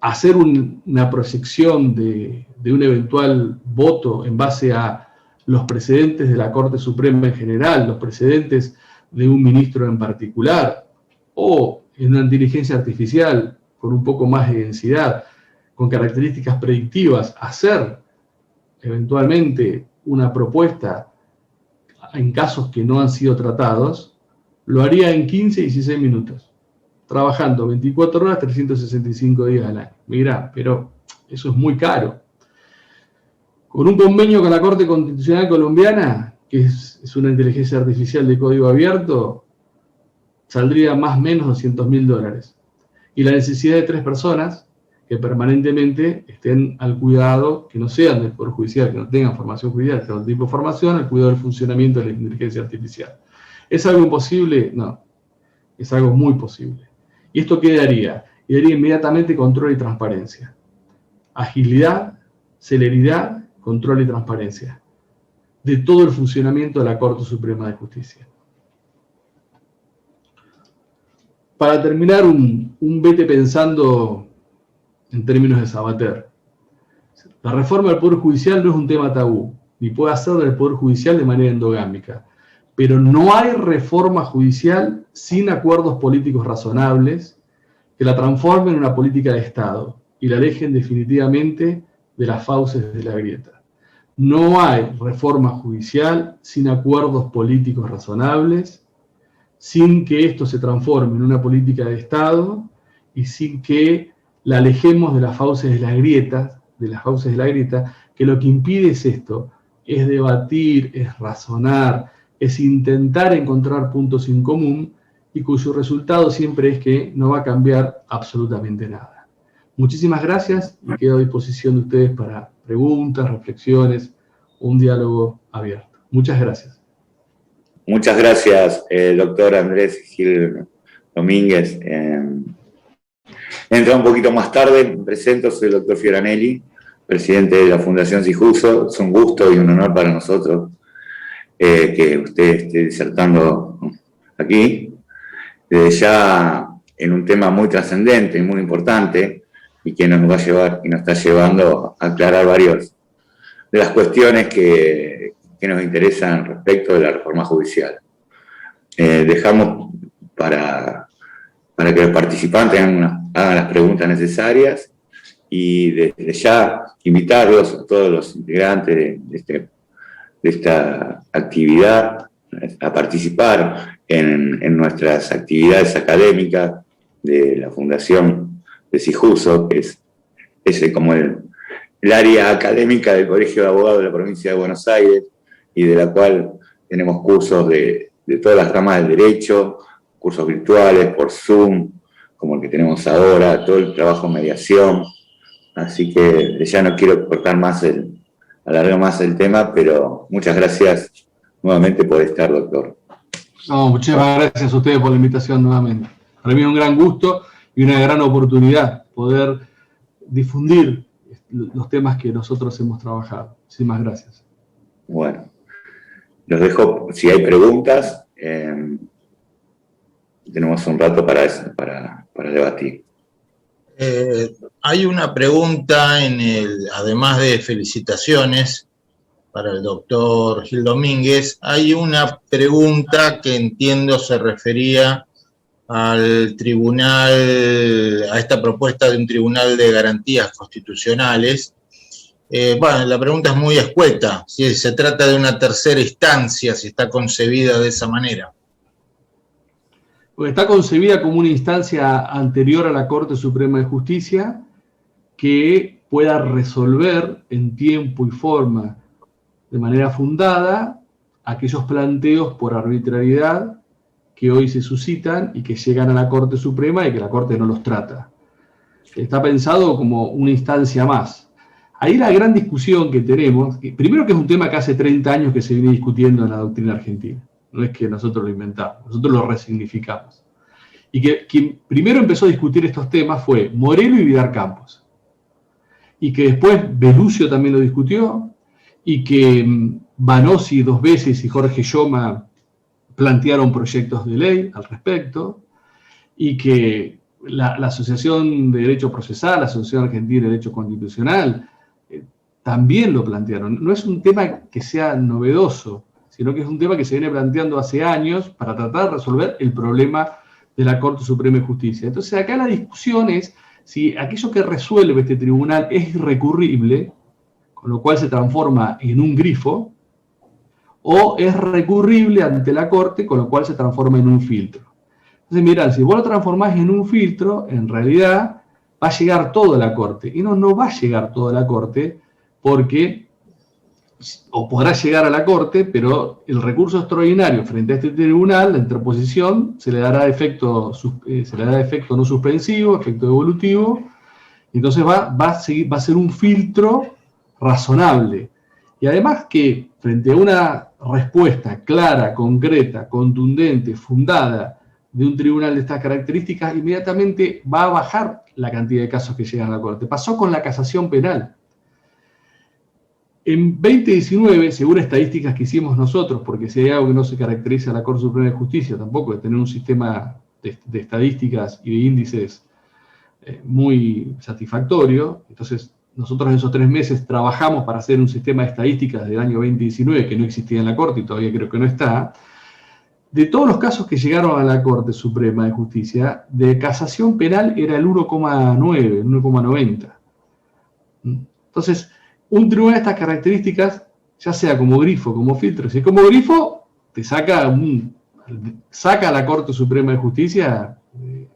hacer una proyección de un eventual voto en base a los precedentes de la Corte Suprema en general, los precedentes de un ministro en particular, o en una inteligencia artificial con un poco más de densidad, con características predictivas, hacer eventualmente una propuesta en casos que no han sido tratados, lo haría en 15 y 16 minutos, trabajando 24 horas, 365 días al año. Mirá, pero eso es muy caro. Con un convenio con la Corte Constitucional Colombiana, que es una inteligencia artificial de código abierto, saldría más o menos $200.000. Y la necesidad de 3 personas que permanentemente estén al cuidado, que no sean del Poder Judicial, que no tengan formación judicial, que tengan tipo de formación, al cuidado del funcionamiento de la inteligencia artificial. ¿Es algo imposible? No. Es algo muy posible. ¿Y esto qué daría? Y daría inmediatamente control y transparencia. Agilidad, celeridad, control y transparencia de todo el funcionamiento de la Corte Suprema de Justicia. Para terminar, un vete pensando en términos de Sabater. La reforma del Poder Judicial no es un tema tabú, ni puede hacer del Poder Judicial de manera endogámica. Pero no hay reforma judicial sin acuerdos políticos razonables que la transformen en una política de Estado y la alejen definitivamente de las fauces de la grieta. No hay reforma judicial sin acuerdos políticos razonables, sin que esto se transforme en una política de Estado y sin que la alejemos de las fauces de la grieta, que lo que impide es esto, es debatir, es razonar, es intentar encontrar puntos en común y cuyo resultado siempre es que no va a cambiar absolutamente nada. Muchísimas gracias y quedo a disposición de ustedes para preguntas, reflexiones, un diálogo abierto. Muchas gracias. Muchas gracias, doctor Andrés Gil Domínguez. Entra un poquito más tarde, me presento, soy el doctor Fioranelli, presidente de la Fundación Sijuso. Es un gusto y un honor para nosotros que usted esté disertando aquí, desde ya en un tema muy trascendente y muy importante, y que nos va a llevar y nos está llevando a aclarar varias de las cuestiones que nos interesan respecto de la reforma judicial. Dejamos para que los participantes hagan las preguntas necesarias y desde ya invitarlos a todos los integrantes de esta actividad a participar en nuestras actividades académicas de la Fundación de Sijuso, que es como el área académica del Colegio de Abogados de la Provincia de Buenos Aires, y de la cual tenemos cursos de todas las ramas del derecho, cursos virtuales, por Zoom, como el que tenemos ahora, todo el trabajo en mediación. Así que ya no quiero alargar más el tema, pero muchas gracias nuevamente por estar, doctor. No, muchísimas gracias a ustedes por la invitación nuevamente. Para mí es un gran gusto y una gran oportunidad poder difundir los temas que nosotros hemos trabajado. Muchísimas gracias. Bueno, los dejo, si hay preguntas, tenemos un rato para debatir. Hay una pregunta además de felicitaciones para el doctor Gil Domínguez, hay una pregunta que entiendo se refería al tribunal, a esta propuesta de un tribunal de garantías constitucionales. Bueno, la pregunta es muy escueta, si se trata de una tercera instancia, si está concebida de esa manera. Pues está concebida como una instancia anterior a la Corte Suprema de Justicia que pueda resolver en tiempo y forma, de manera fundada, aquellos planteos por arbitrariedad que hoy se suscitan y que llegan a la Corte Suprema y que la Corte no los trata. Está pensado como una instancia más. Ahí la gran discusión que tenemos, primero que es un tema que hace 30 años que se viene discutiendo en la doctrina argentina. no es que nosotros lo inventamos, nosotros lo resignificamos. Y que quien primero empezó a discutir estos temas fue Morelo y Vidar Campos. Y que después Belucio también lo discutió, y que Banossi 2 veces y Jorge Yoma plantearon proyectos de ley al respecto, y que la Asociación de Derecho Procesal, la Asociación Argentina de Derecho Constitucional, también lo plantearon. No es un tema que sea novedoso, sino que es un tema que se viene planteando hace años para tratar de resolver el problema de la Corte Suprema de Justicia. Entonces acá la discusión es si aquello que resuelve este tribunal es irrecurrible, con lo cual se transforma en un grifo, o es recurrible ante la Corte, con lo cual se transforma en un filtro. Entonces, mirá, si vos lo transformás en un filtro, en realidad va a llegar todo a la Corte. Y no va a llegar todo a la Corte, porque, o podrá llegar a la Corte, pero el recurso extraordinario frente a este tribunal, la interposición, se le dará efecto no suspensivo, efecto devolutivo, y entonces va a ser un filtro razonable. Y además que frente a una respuesta clara, concreta, contundente, fundada de un tribunal de estas características, inmediatamente va a bajar la cantidad de casos que llegan a la Corte. Pasó con la casación penal. En 2019, según estadísticas que hicimos nosotros, porque si hay algo que no se caracteriza a la Corte Suprema de Justicia, tampoco de tener un sistema de estadísticas y de índices muy satisfactorio, entonces nosotros en esos 3 meses trabajamos para hacer un sistema de estadísticas del año 2019 que no existía en la Corte y todavía creo que no está. De todos los casos que llegaron a la Corte Suprema de Justicia, de casación penal era el 1,9, el 1,90. Entonces, un tribunal de estas características, ya sea como grifo, como filtro, si es como grifo, te saca a la Corte Suprema de Justicia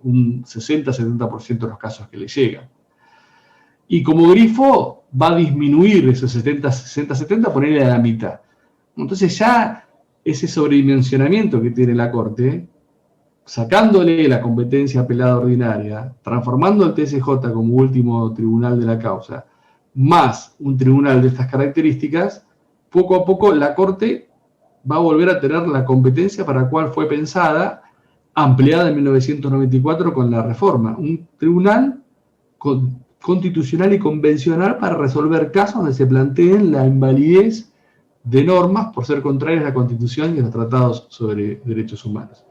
un 60-70% de los casos que le llegan. Y como grifo va a disminuir esos 60-70, ponerle a la mitad. Entonces ya ese sobredimensionamiento que tiene la Corte, sacándole la competencia apelada ordinaria, transformando el TSJ como último tribunal de la causa, más un tribunal de estas características, poco a poco la Corte va a volver a tener la competencia para la cual fue pensada, ampliada en 1994 con la reforma. Un tribunal constitucional y convencional para resolver casos donde se planteen la invalidez de normas por ser contrarias a la Constitución y a los tratados sobre derechos humanos.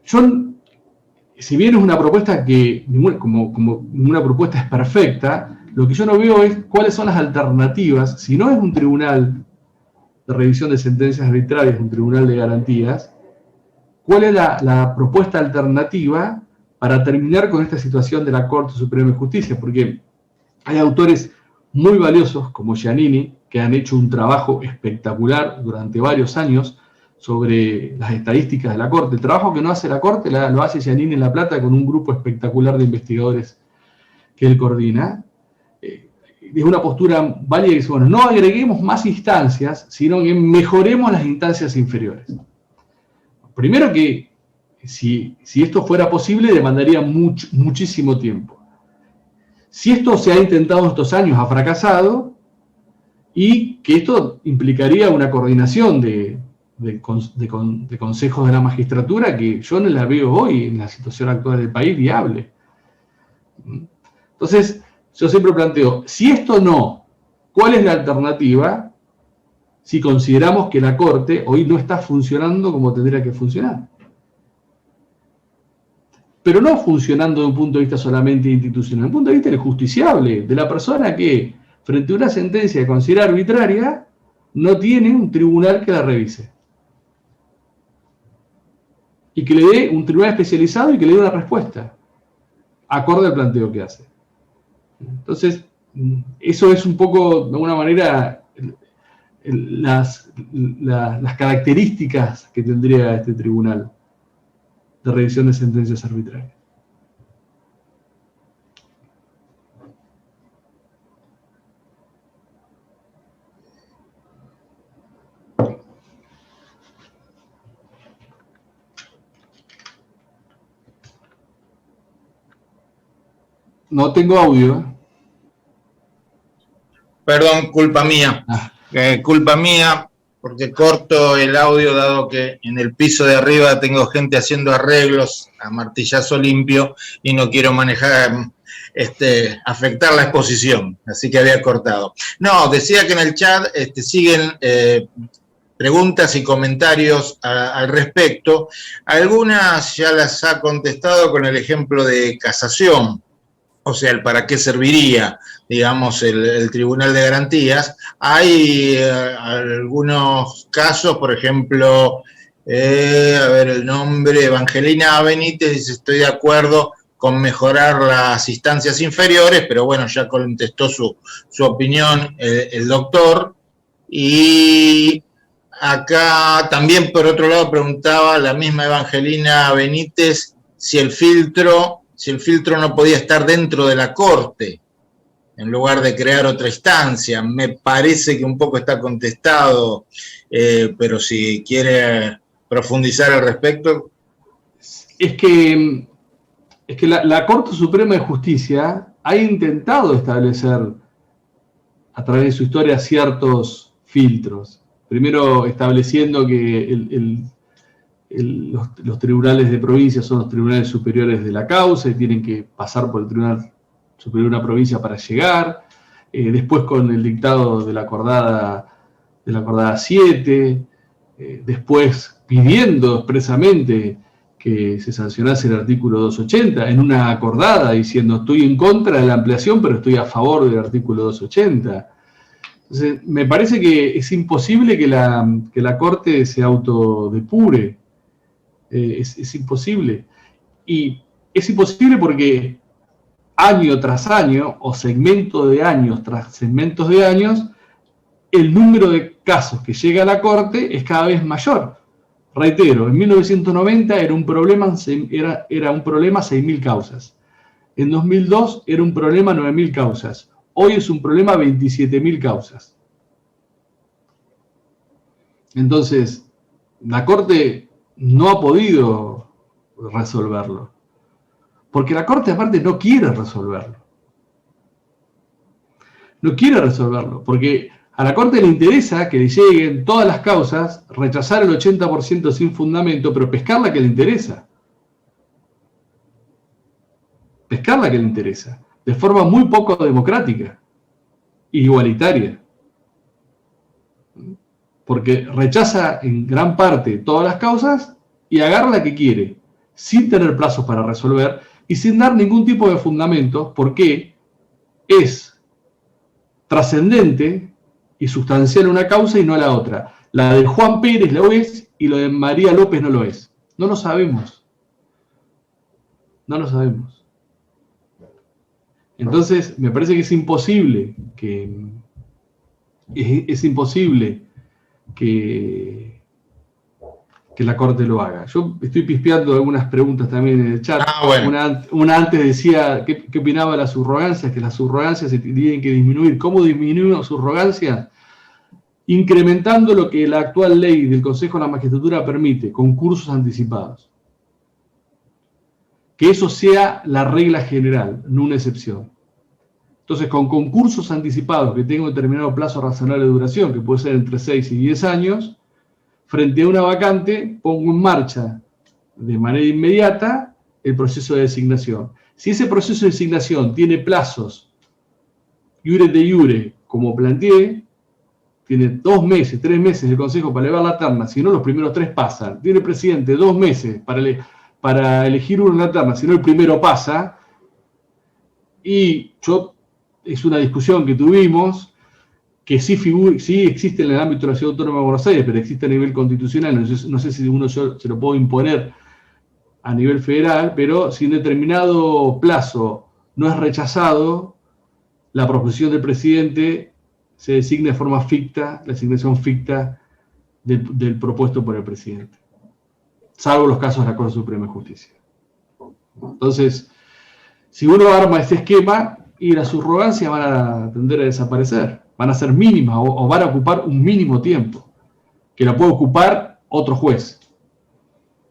Si bien es una propuesta que, como ninguna propuesta es perfecta, lo que yo no veo es cuáles son las alternativas. Si no es un tribunal de revisión de sentencias arbitrarias, un tribunal de garantías, ¿cuál es la propuesta alternativa para terminar con esta situación de la Corte Suprema de Justicia? Porque hay autores muy valiosos, como Giannini, que han hecho un trabajo espectacular durante varios años sobre las estadísticas de la Corte. El trabajo que no hace la Corte lo hace Giannini en La Plata con un grupo espectacular de investigadores que él coordina. Es una postura válida que dice, bueno, no agreguemos más instancias, sino que mejoremos las instancias inferiores. Primero que, si esto fuera posible, demandaría muchísimo tiempo. Si esto se ha intentado en estos años, ha fracasado, y que esto implicaría una coordinación de consejos de la magistratura que yo no la veo hoy en la situación actual del país viable. Entonces, yo siempre planteo, si esto no, ¿cuál es la alternativa si consideramos que la Corte hoy no está funcionando como tendría que funcionar? Pero no funcionando de un punto de vista solamente institucional, desde un punto de vista del justiciable, de la persona que, frente a una sentencia que considera arbitraria, no tiene un tribunal que la revise. Y que le dé un tribunal especializado y que le dé una respuesta, acorde al planteo que hace. Entonces, eso es un poco, de alguna manera, las características que tendría este tribunal de revisión de sentencias arbitrarias. No tengo audio. Perdón, culpa mía. Culpa mía. porque corto el audio dado que en el piso de arriba tengo gente haciendo arreglos a martillazo limpio y no quiero afectar la exposición, así que había cortado. No, decía que en el chat siguen preguntas y comentarios al respecto. Algunas ya las ha contestado con el ejemplo de casación, o sea, el para qué serviría, digamos, el Tribunal de Garantías. Hay algunos casos, por ejemplo, a ver el nombre, Evangelina Benítez dice, estoy de acuerdo con mejorar las instancias inferiores, pero bueno, ya contestó su opinión el doctor. Y acá también, por otro lado, preguntaba la misma Evangelina Benítez si el filtro no podía estar dentro de la Corte, en lugar de crear otra instancia. Me parece que un poco está contestado, pero si quiere profundizar al respecto. Es que la Corte Suprema de Justicia ha intentado establecer, a través de su historia, ciertos filtros. Primero estableciendo que los tribunales de provincia son los tribunales superiores de la causa y tienen que pasar por el Tribunal Superior de una provincia para llegar. Después con el dictado de la acordada 7, después pidiendo expresamente que se sancionase el artículo 280 en una acordada diciendo estoy en contra de la ampliación pero estoy a favor del artículo 280. Entonces, me parece que es imposible que la Corte se autodepure. Es imposible. Y es imposible porque año tras año, o segmento de años tras segmentos de años, el número de casos que llega a la Corte es cada vez mayor. Reitero, en 1990 era un problema 6.000 causas. En 2002 era un problema 9.000 causas. Hoy es un problema 27.000 causas. Entonces, la Corte no ha podido resolverlo. Porque la Corte, aparte, no quiere resolverlo. No quiere resolverlo, porque a la Corte le interesa que le lleguen todas las causas, rechazar el 80% sin fundamento, pero pescar la que le interesa. Pescar la que le interesa. De forma muy poco democrática e igualitaria. Porque rechaza en gran parte todas las causas y agarra la que quiere, sin tener plazos para resolver y sin dar ningún tipo de fundamento, porque es trascendente y sustancial una causa y no la otra. La de Juan Pérez lo es y lo de María López no lo es. No lo sabemos. No lo sabemos. Entonces, me parece que es imposible que la Corte lo haga. Yo estoy pispeando algunas preguntas también en el chat. Bueno. Una antes decía, ¿qué opinaba de las subrogancias? Que las subrogancias se tienen que disminuir. ¿Cómo disminuir las subrogancias? Incrementando lo que la actual ley del Consejo de la Magistratura permite, concursos anticipados. Que eso sea la regla general, no una excepción. Entonces, con concursos anticipados que tengan un determinado plazo razonable de duración, que puede ser entre 6 y 10 años, frente a una vacante, pongo en marcha de manera inmediata el proceso de designación. Si ese proceso de designación tiene plazos iure de iure, como planteé, tiene 2 meses, 3 meses el Consejo para elevar la terna, si no los primeros 3 pasan, tiene el presidente 2 meses para elegir uno en la terna, si no el primero pasa, y es una discusión que tuvimos, que sí existe en el ámbito de la Ciudad Autónoma de Buenos Aires, pero existe a nivel constitucional, no sé si uno se lo puedo imponer a nivel federal, pero si en determinado plazo no es rechazado, la proposición del presidente se designa de forma ficta, la asignación ficta del propuesto por el presidente, salvo los casos de la Corte Suprema de Justicia. Entonces, si uno arma este esquema, y las subrogancias van a tender a desaparecer, van a ser mínimas o van a ocupar un mínimo tiempo, que la puede ocupar otro juez,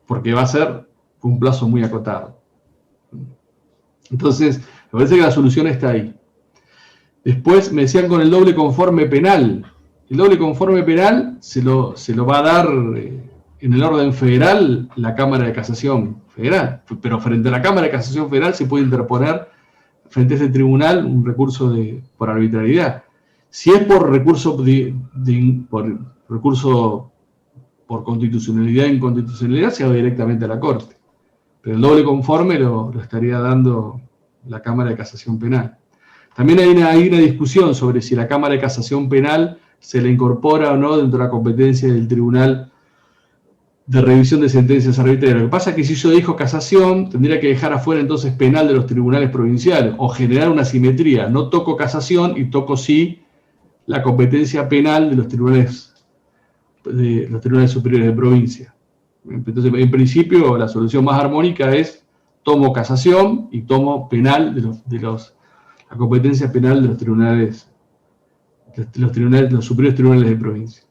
porque va a ser un plazo muy acotado. Entonces, me parece que la solución está ahí. Después me decían con el doble conforme penal. el doble conforme penal se lo va a dar en el orden federal la Cámara de Casación Federal, pero frente a la Cámara de Casación Federal se puede interponer frente a ese tribunal un recurso por arbitrariedad. Si es por recurso por constitucionalidad e inconstitucionalidad, se va directamente a la Corte. Pero el doble conforme lo estaría dando la Cámara de Casación Penal. También hay una discusión sobre si la Cámara de Casación Penal se le incorpora o no dentro de la competencia del Tribunal de Revisión de Sentencias Arbitrarias. Lo que pasa es que si yo dejo casación, tendría que dejar afuera entonces penal de los tribunales provinciales, o generar una simetría. No toco casación y toco sí la competencia penal de los tribunales superiores de provincia. Entonces, en principio, la solución más armónica es tomo casación y tomo penal la competencia penal de los tribunales, los superiores tribunales de provincia.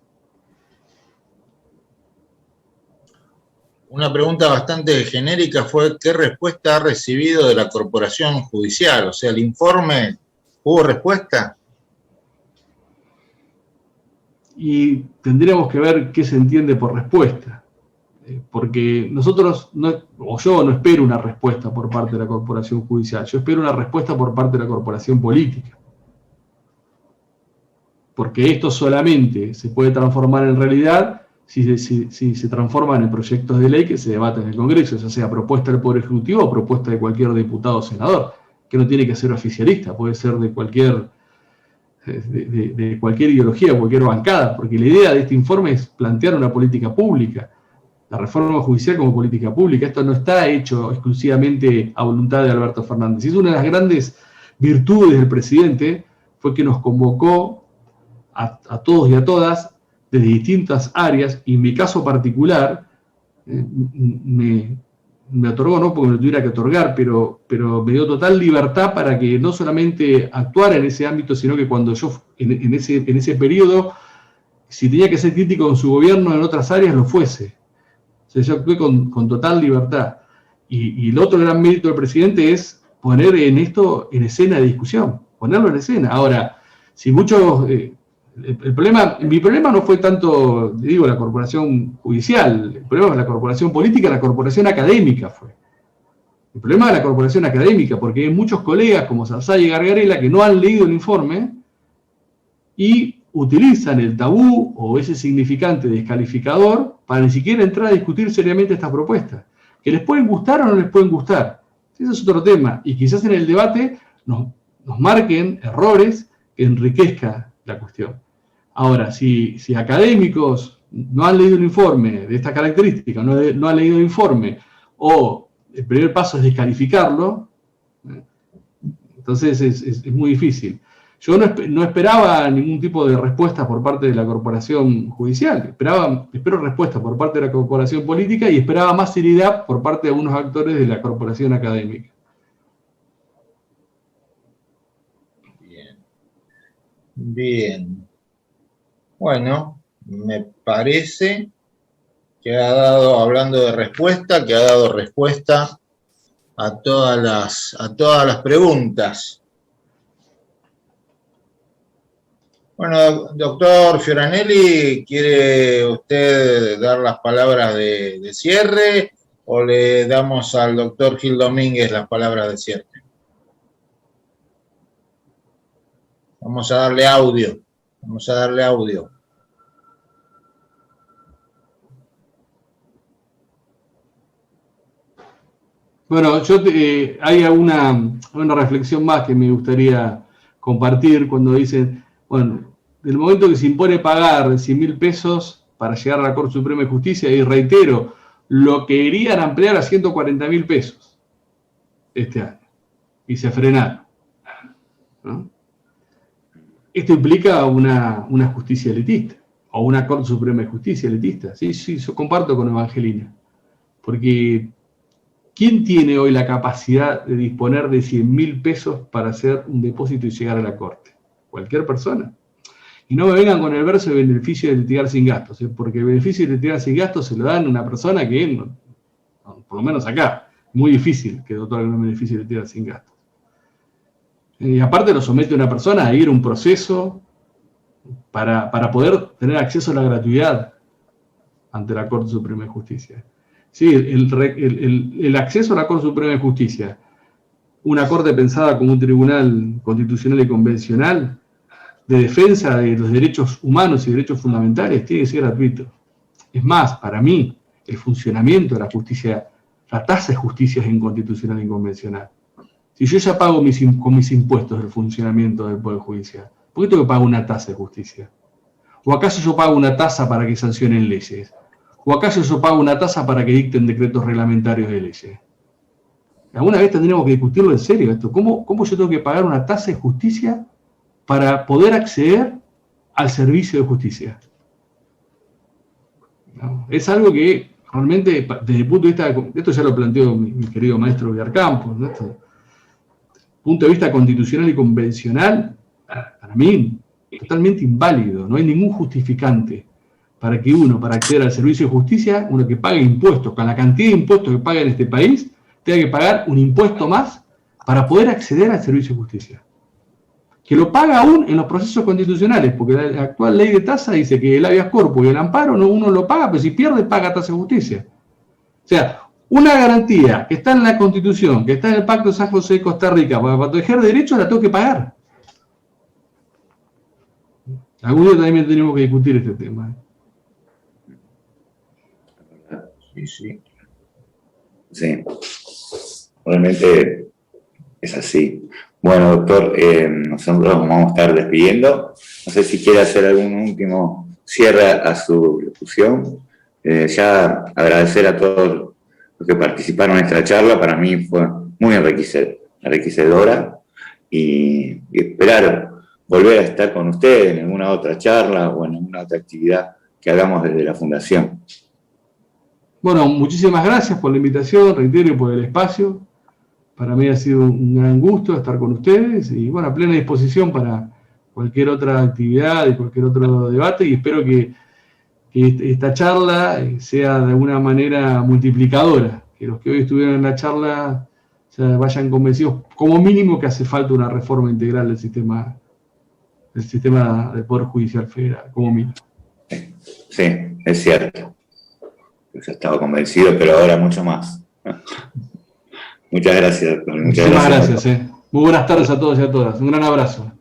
Una pregunta bastante genérica fue: ¿qué respuesta ha recibido de la Corporación Judicial? O sea, ¿el informe hubo respuesta? Y tendríamos que ver qué se entiende por respuesta. Porque nosotros, yo no espero una respuesta por parte de la Corporación Judicial, yo espero una respuesta por parte de la Corporación Política. Porque esto solamente se puede transformar en realidad si se transforman en proyectos de ley que se debaten en el Congreso, ya sea propuesta del Poder Ejecutivo o propuesta de cualquier diputado o senador, que no tiene que ser oficialista, puede ser de cualquier ideología, cualquier bancada, porque la idea de este informe es plantear una política pública, la reforma judicial como política pública. Esto no está hecho exclusivamente a voluntad de Alberto Fernández. Y es una de las grandes virtudes del presidente, fue que nos convocó a todos y a todas desde distintas áreas, y en mi caso particular, me otorgó, no porque me tuviera que otorgar, pero me dio total libertad para que no solamente actuara en ese ámbito, sino que cuando yo, en ese periodo, si tenía que ser crítico con su gobierno en otras áreas, lo fuese. O sea, yo actué con total libertad. Y el otro gran mérito del presidente es poner esto en escena de discusión, ponerlo en escena. Ahora, si muchos... mi problema no fue tanto, digo, la corporación judicial, el problema de la corporación política, la corporación académica fue. El problema de la corporación académica, porque hay muchos colegas como Sarsay y Gargarella que no han leído el informe y utilizan el tabú o ese significante descalificador para ni siquiera entrar a discutir seriamente estas propuestas. Que les pueden gustar o no les pueden gustar. Ese es otro tema. Y quizás en el debate nos marquen errores que enriquezcan la cuestión. Ahora, si académicos no han leído un informe de esta característica, no han leído el informe, o el primer paso es descalificarlo, entonces es muy difícil. Yo no esperaba ningún tipo de respuesta por parte de la corporación judicial, espero respuesta por parte de la corporación política y esperaba más seriedad por parte de algunos actores de la corporación académica. Bien. Bueno, me parece que hablando de respuesta, que ha dado respuesta a todas las preguntas. Bueno, doctor Fioranelli, ¿quiere usted dar las palabras de cierre o le damos al doctor Gil Domínguez las palabras de cierre? Vamos a darle audio. Bueno, hay una reflexión más que me gustaría compartir cuando dicen, bueno, del momento que se impone pagar 100.000 pesos para llegar a la Corte Suprema de Justicia, y reitero, lo querían ampliar a 140.000 pesos este año, y se frenaron, ¿no? Esto implica una justicia elitista, o una Corte Suprema de Justicia elitista. Sí, yo comparto con Evangelina. Porque, ¿quién tiene hoy la capacidad de disponer de 100.000 pesos para hacer un depósito y llegar a la Corte? Cualquier persona. Y no me vengan con el verso de beneficio de litigar sin gastos, porque el beneficio de litigar sin gastos se lo dan a una persona que, por lo menos acá, muy difícil que otorgue un beneficio de litigar sin gastos. Y aparte lo somete a una persona a ir a un proceso para poder tener acceso a la gratuidad ante la Corte Suprema de Justicia. Sí, el acceso a la Corte Suprema de Justicia, una Corte pensada como un tribunal constitucional y convencional de defensa de los derechos humanos y derechos fundamentales, tiene que ser gratuito. Es más, para mí, el funcionamiento de la justicia, la tasa de justicia es inconstitucional e inconvencional. Si yo ya pago con mis impuestos el funcionamiento del Poder Judicial, ¿por qué tengo que pagar una tasa de justicia? ¿O acaso yo pago una tasa para que sancionen leyes? ¿O acaso yo pago una tasa para que dicten decretos reglamentarios de leyes? Alguna vez tendríamos que discutirlo en serio esto. ¿Cómo yo tengo que pagar una tasa de justicia para poder acceder al servicio de justicia? ¿No? Es algo que realmente, desde el punto de vista, esto ya lo planteó mi querido maestro Villarcampos, ¿no? Desde el punto de vista constitucional y convencional, para mí, es totalmente inválido. No hay ningún justificante para que uno, para acceder al servicio de justicia, uno que pague impuestos, con la cantidad de impuestos que paga en este país, tenga que pagar un impuesto más para poder acceder al servicio de justicia. Que lo paga aún en los procesos constitucionales, porque la actual ley de tasa dice que el habeas corpus y el amparo uno lo paga, pero si pierde, paga tasa de justicia. O sea, una garantía que está en la Constitución, que está en el Pacto de San José de Costa Rica, para proteger derechos, la tengo que pagar. Algún día también tenemos que discutir este tema. Sí. Sí, realmente es así. Bueno, doctor, nosotros nos vamos a estar despidiendo. No sé si quiere hacer algún último cierre a su locución. Ya agradecer a todos los que participaron en esta charla. Para mí fue muy enriquecedora y esperar volver a estar con ustedes en alguna otra charla o en alguna otra actividad que hagamos desde la Fundación. Bueno, muchísimas gracias por la invitación, reitero, y por el espacio. Para mí ha sido un gran gusto estar con ustedes y, bueno, a plena disposición para cualquier otra actividad y cualquier otro debate, y espero que esta charla sea de alguna manera multiplicadora, que los que hoy estuvieron en la charla se vayan convencidos, como mínimo, que hace falta una reforma integral del sistema del Poder Judicial Federal, como mínimo. Sí, es cierto. Yo estaba convencido, pero ahora mucho más. Muchas gracias, doctor. Muchísimas gracias. Muy buenas tardes a todos y a todas. Un gran abrazo.